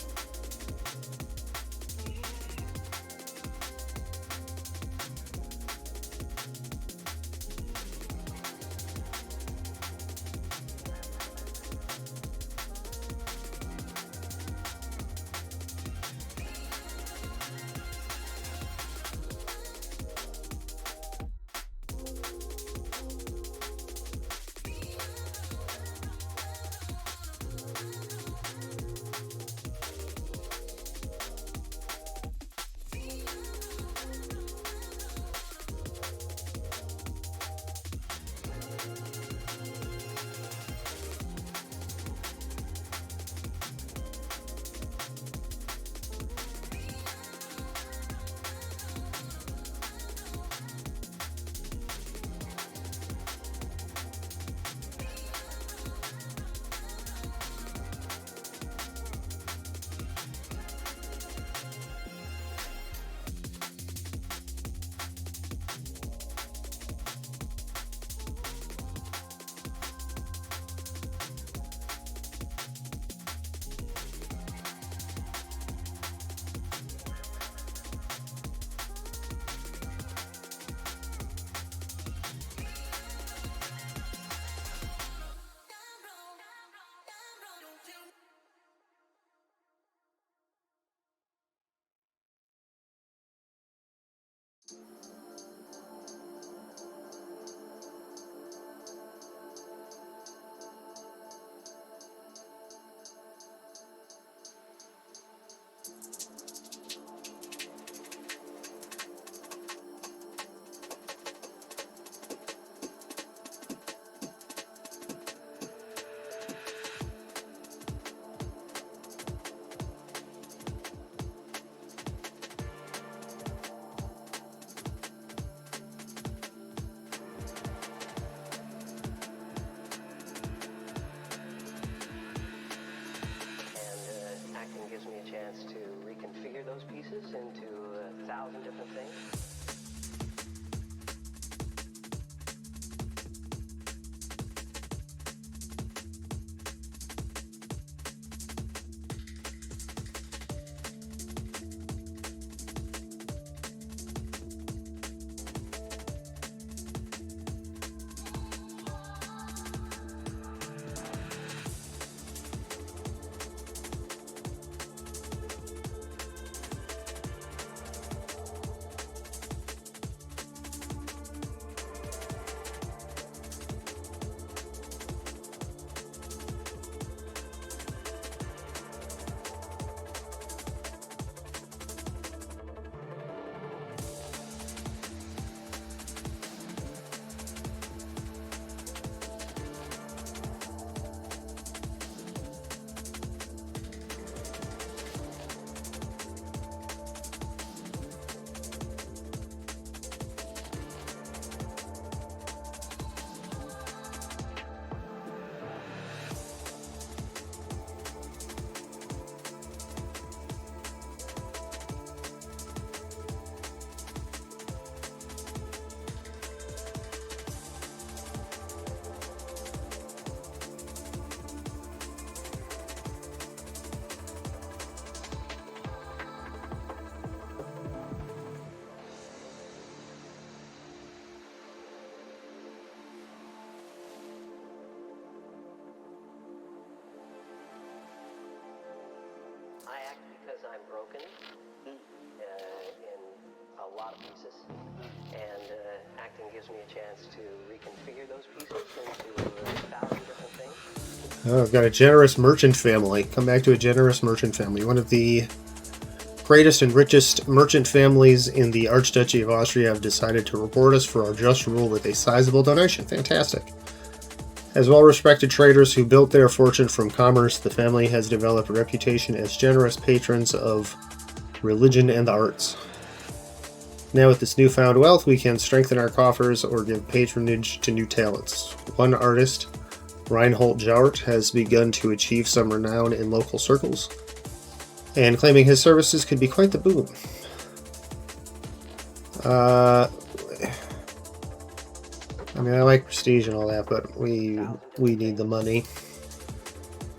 act because I'm broken in a lot of pieces, and acting gives me a chance to reconfigure those pieces into 1,000 different things. Oh, I've got a generous merchant family. Come back to a generous merchant family. One of the greatest and richest merchant families in the Archduchy of Austria have decided to reward us for our just rule with a sizable donation. Fantastic. As well-respected traders who built their fortune from commerce, the family has developed a reputation as generous patrons of religion and the arts. Now with this newfound wealth, we can strengthen our coffers or give patronage to new talents. One artist, Reinhold Jaurt, has begun to achieve some renown in local circles, and claiming his services could be quite the boon. I mean, I like prestige and all that, but we need the money,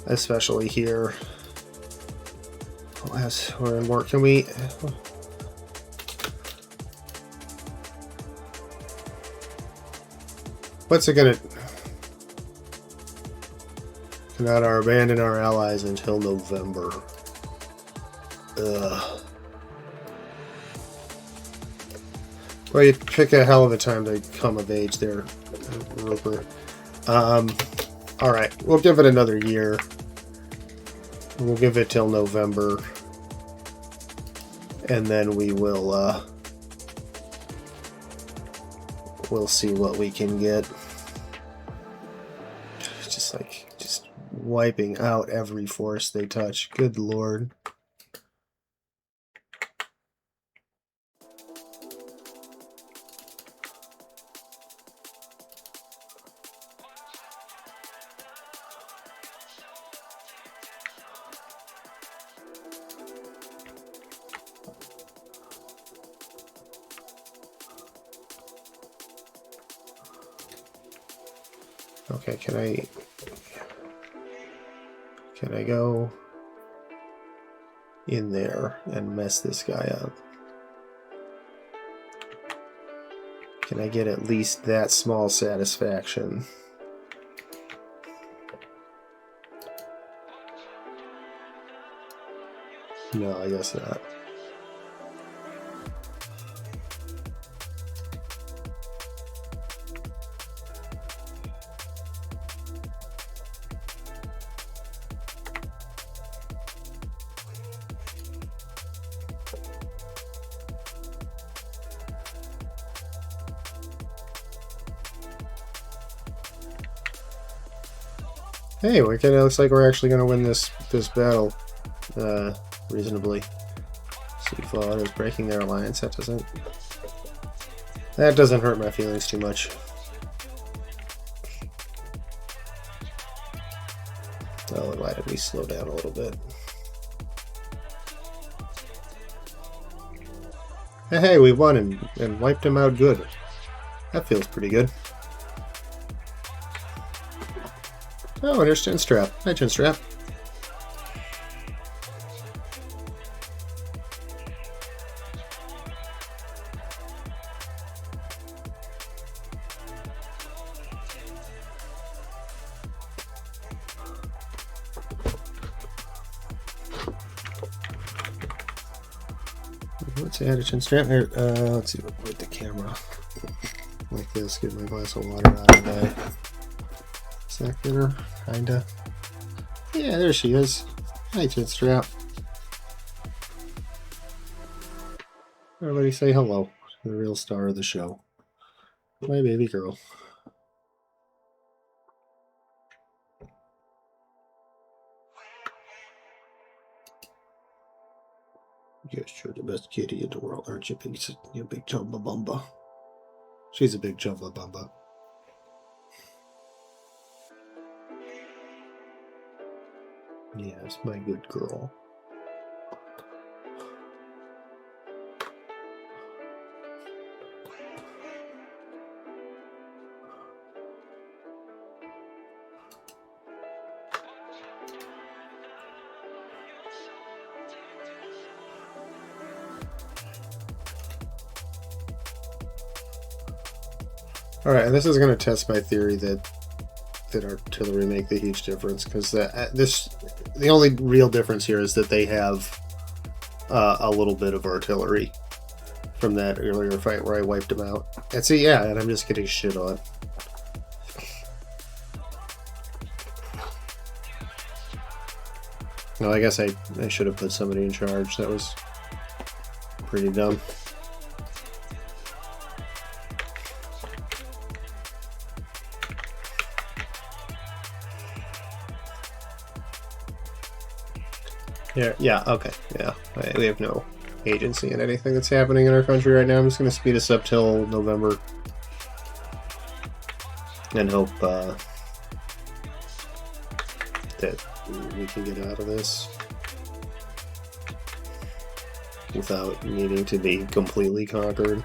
especially here. As we're in work, can we? What's it gonna? Cannot abandon our allies until November. Ugh. Well, you pick a hell of a time to come of age there, Roper. Alright, we'll give it another year. We'll give it till November. And then we will, we'll see what we can get. Just wiping out every force they touch. Good lord. Okay, can I go in there and mess this guy up? Can I get at least that small satisfaction? No, I guess not. Hey, it kind of looks like we're actually going to win this battle reasonably. See, Fallout is breaking their alliance. That doesn't hurt my feelings too much. Oh, why did we slow down a little bit? Hey, we won and wiped him out good. That feels pretty good. Oh, and there's Chinstrap. Hi, Chinstrap. Let's add a Chinstrap here. Let's see, with the camera. Like this, get my glass of water out of the way. Is that better? Kinda. Yeah, there she is. Hi, Chinstrap. Everybody say hello to the real star of the show. My baby girl. Yes, you're the best kitty in the world, aren't you, you big Chumbawamba? She's a big Chumbawamba. Yes, my good girl. Alright, and this is going to test my theory that artillery make the huge difference, because this the only real difference here is that they have a little bit of artillery from that earlier fight where I wiped them out. And see, yeah, and I'm just getting shit on. Well, I guess I should have put somebody in charge. That was pretty dumb. Yeah, okay, yeah. We have no agency in anything that's happening in our country right now. I'm just going to speed us up till November. And hope that we can get out of this without needing to be completely conquered.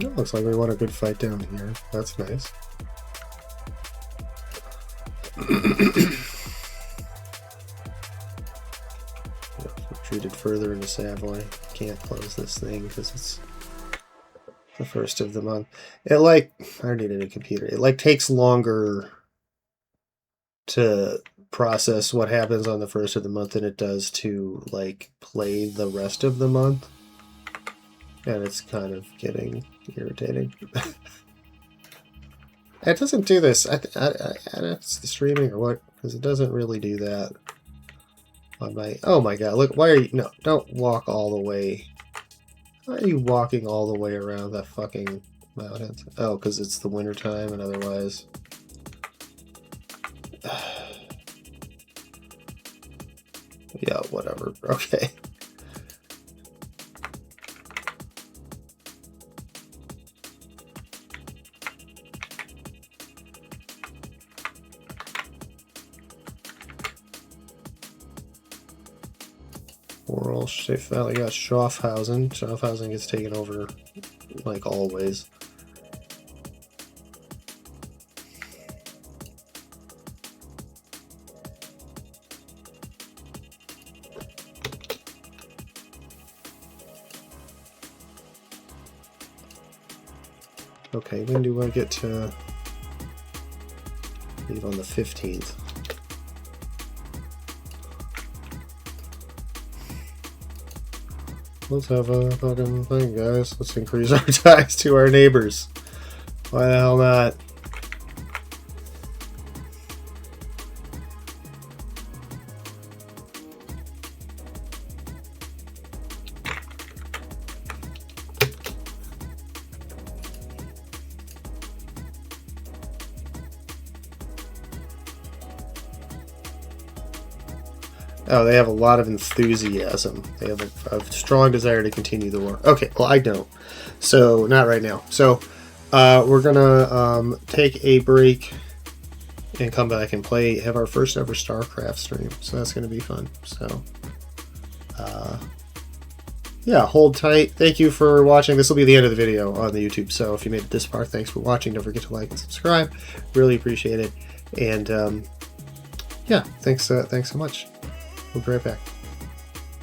It looks like we want a good fight down here. That's nice. Retreated further into Savoy. Can't close this thing because it's the first of the month. It I don't need a computer. It takes longer to process what happens on the first of the month than it does to play the rest of the month. And it's kind of getting irritating. It doesn't do this. It's the streaming or what? Because it doesn't really do that on my... Oh my god, look, why are you... No, don't walk all the way. Why are you walking all the way around that fucking mountains? Oh, because it's the winter time and otherwise... Yeah, whatever. Okay. They finally got Schaffhausen. Schaffhausen gets taken over like always. Okay, when do I get to leave on the 15th? Let's have a fucking thing, guys. Let's increase our ties to our neighbors. Why the hell not? Oh, they have a lot of enthusiasm. They have a strong desire to continue the war. Okay, well, I don't. So, not right now. So, we're gonna take a break and come back and have our first ever StarCraft stream. So that's gonna be fun. So, yeah, hold tight. Thank you for watching. This will be the end of the video on the YouTube. So if you made it this far, thanks for watching. Don't forget to like and subscribe. Really appreciate it. And, yeah, thanks so much. We'll be right back.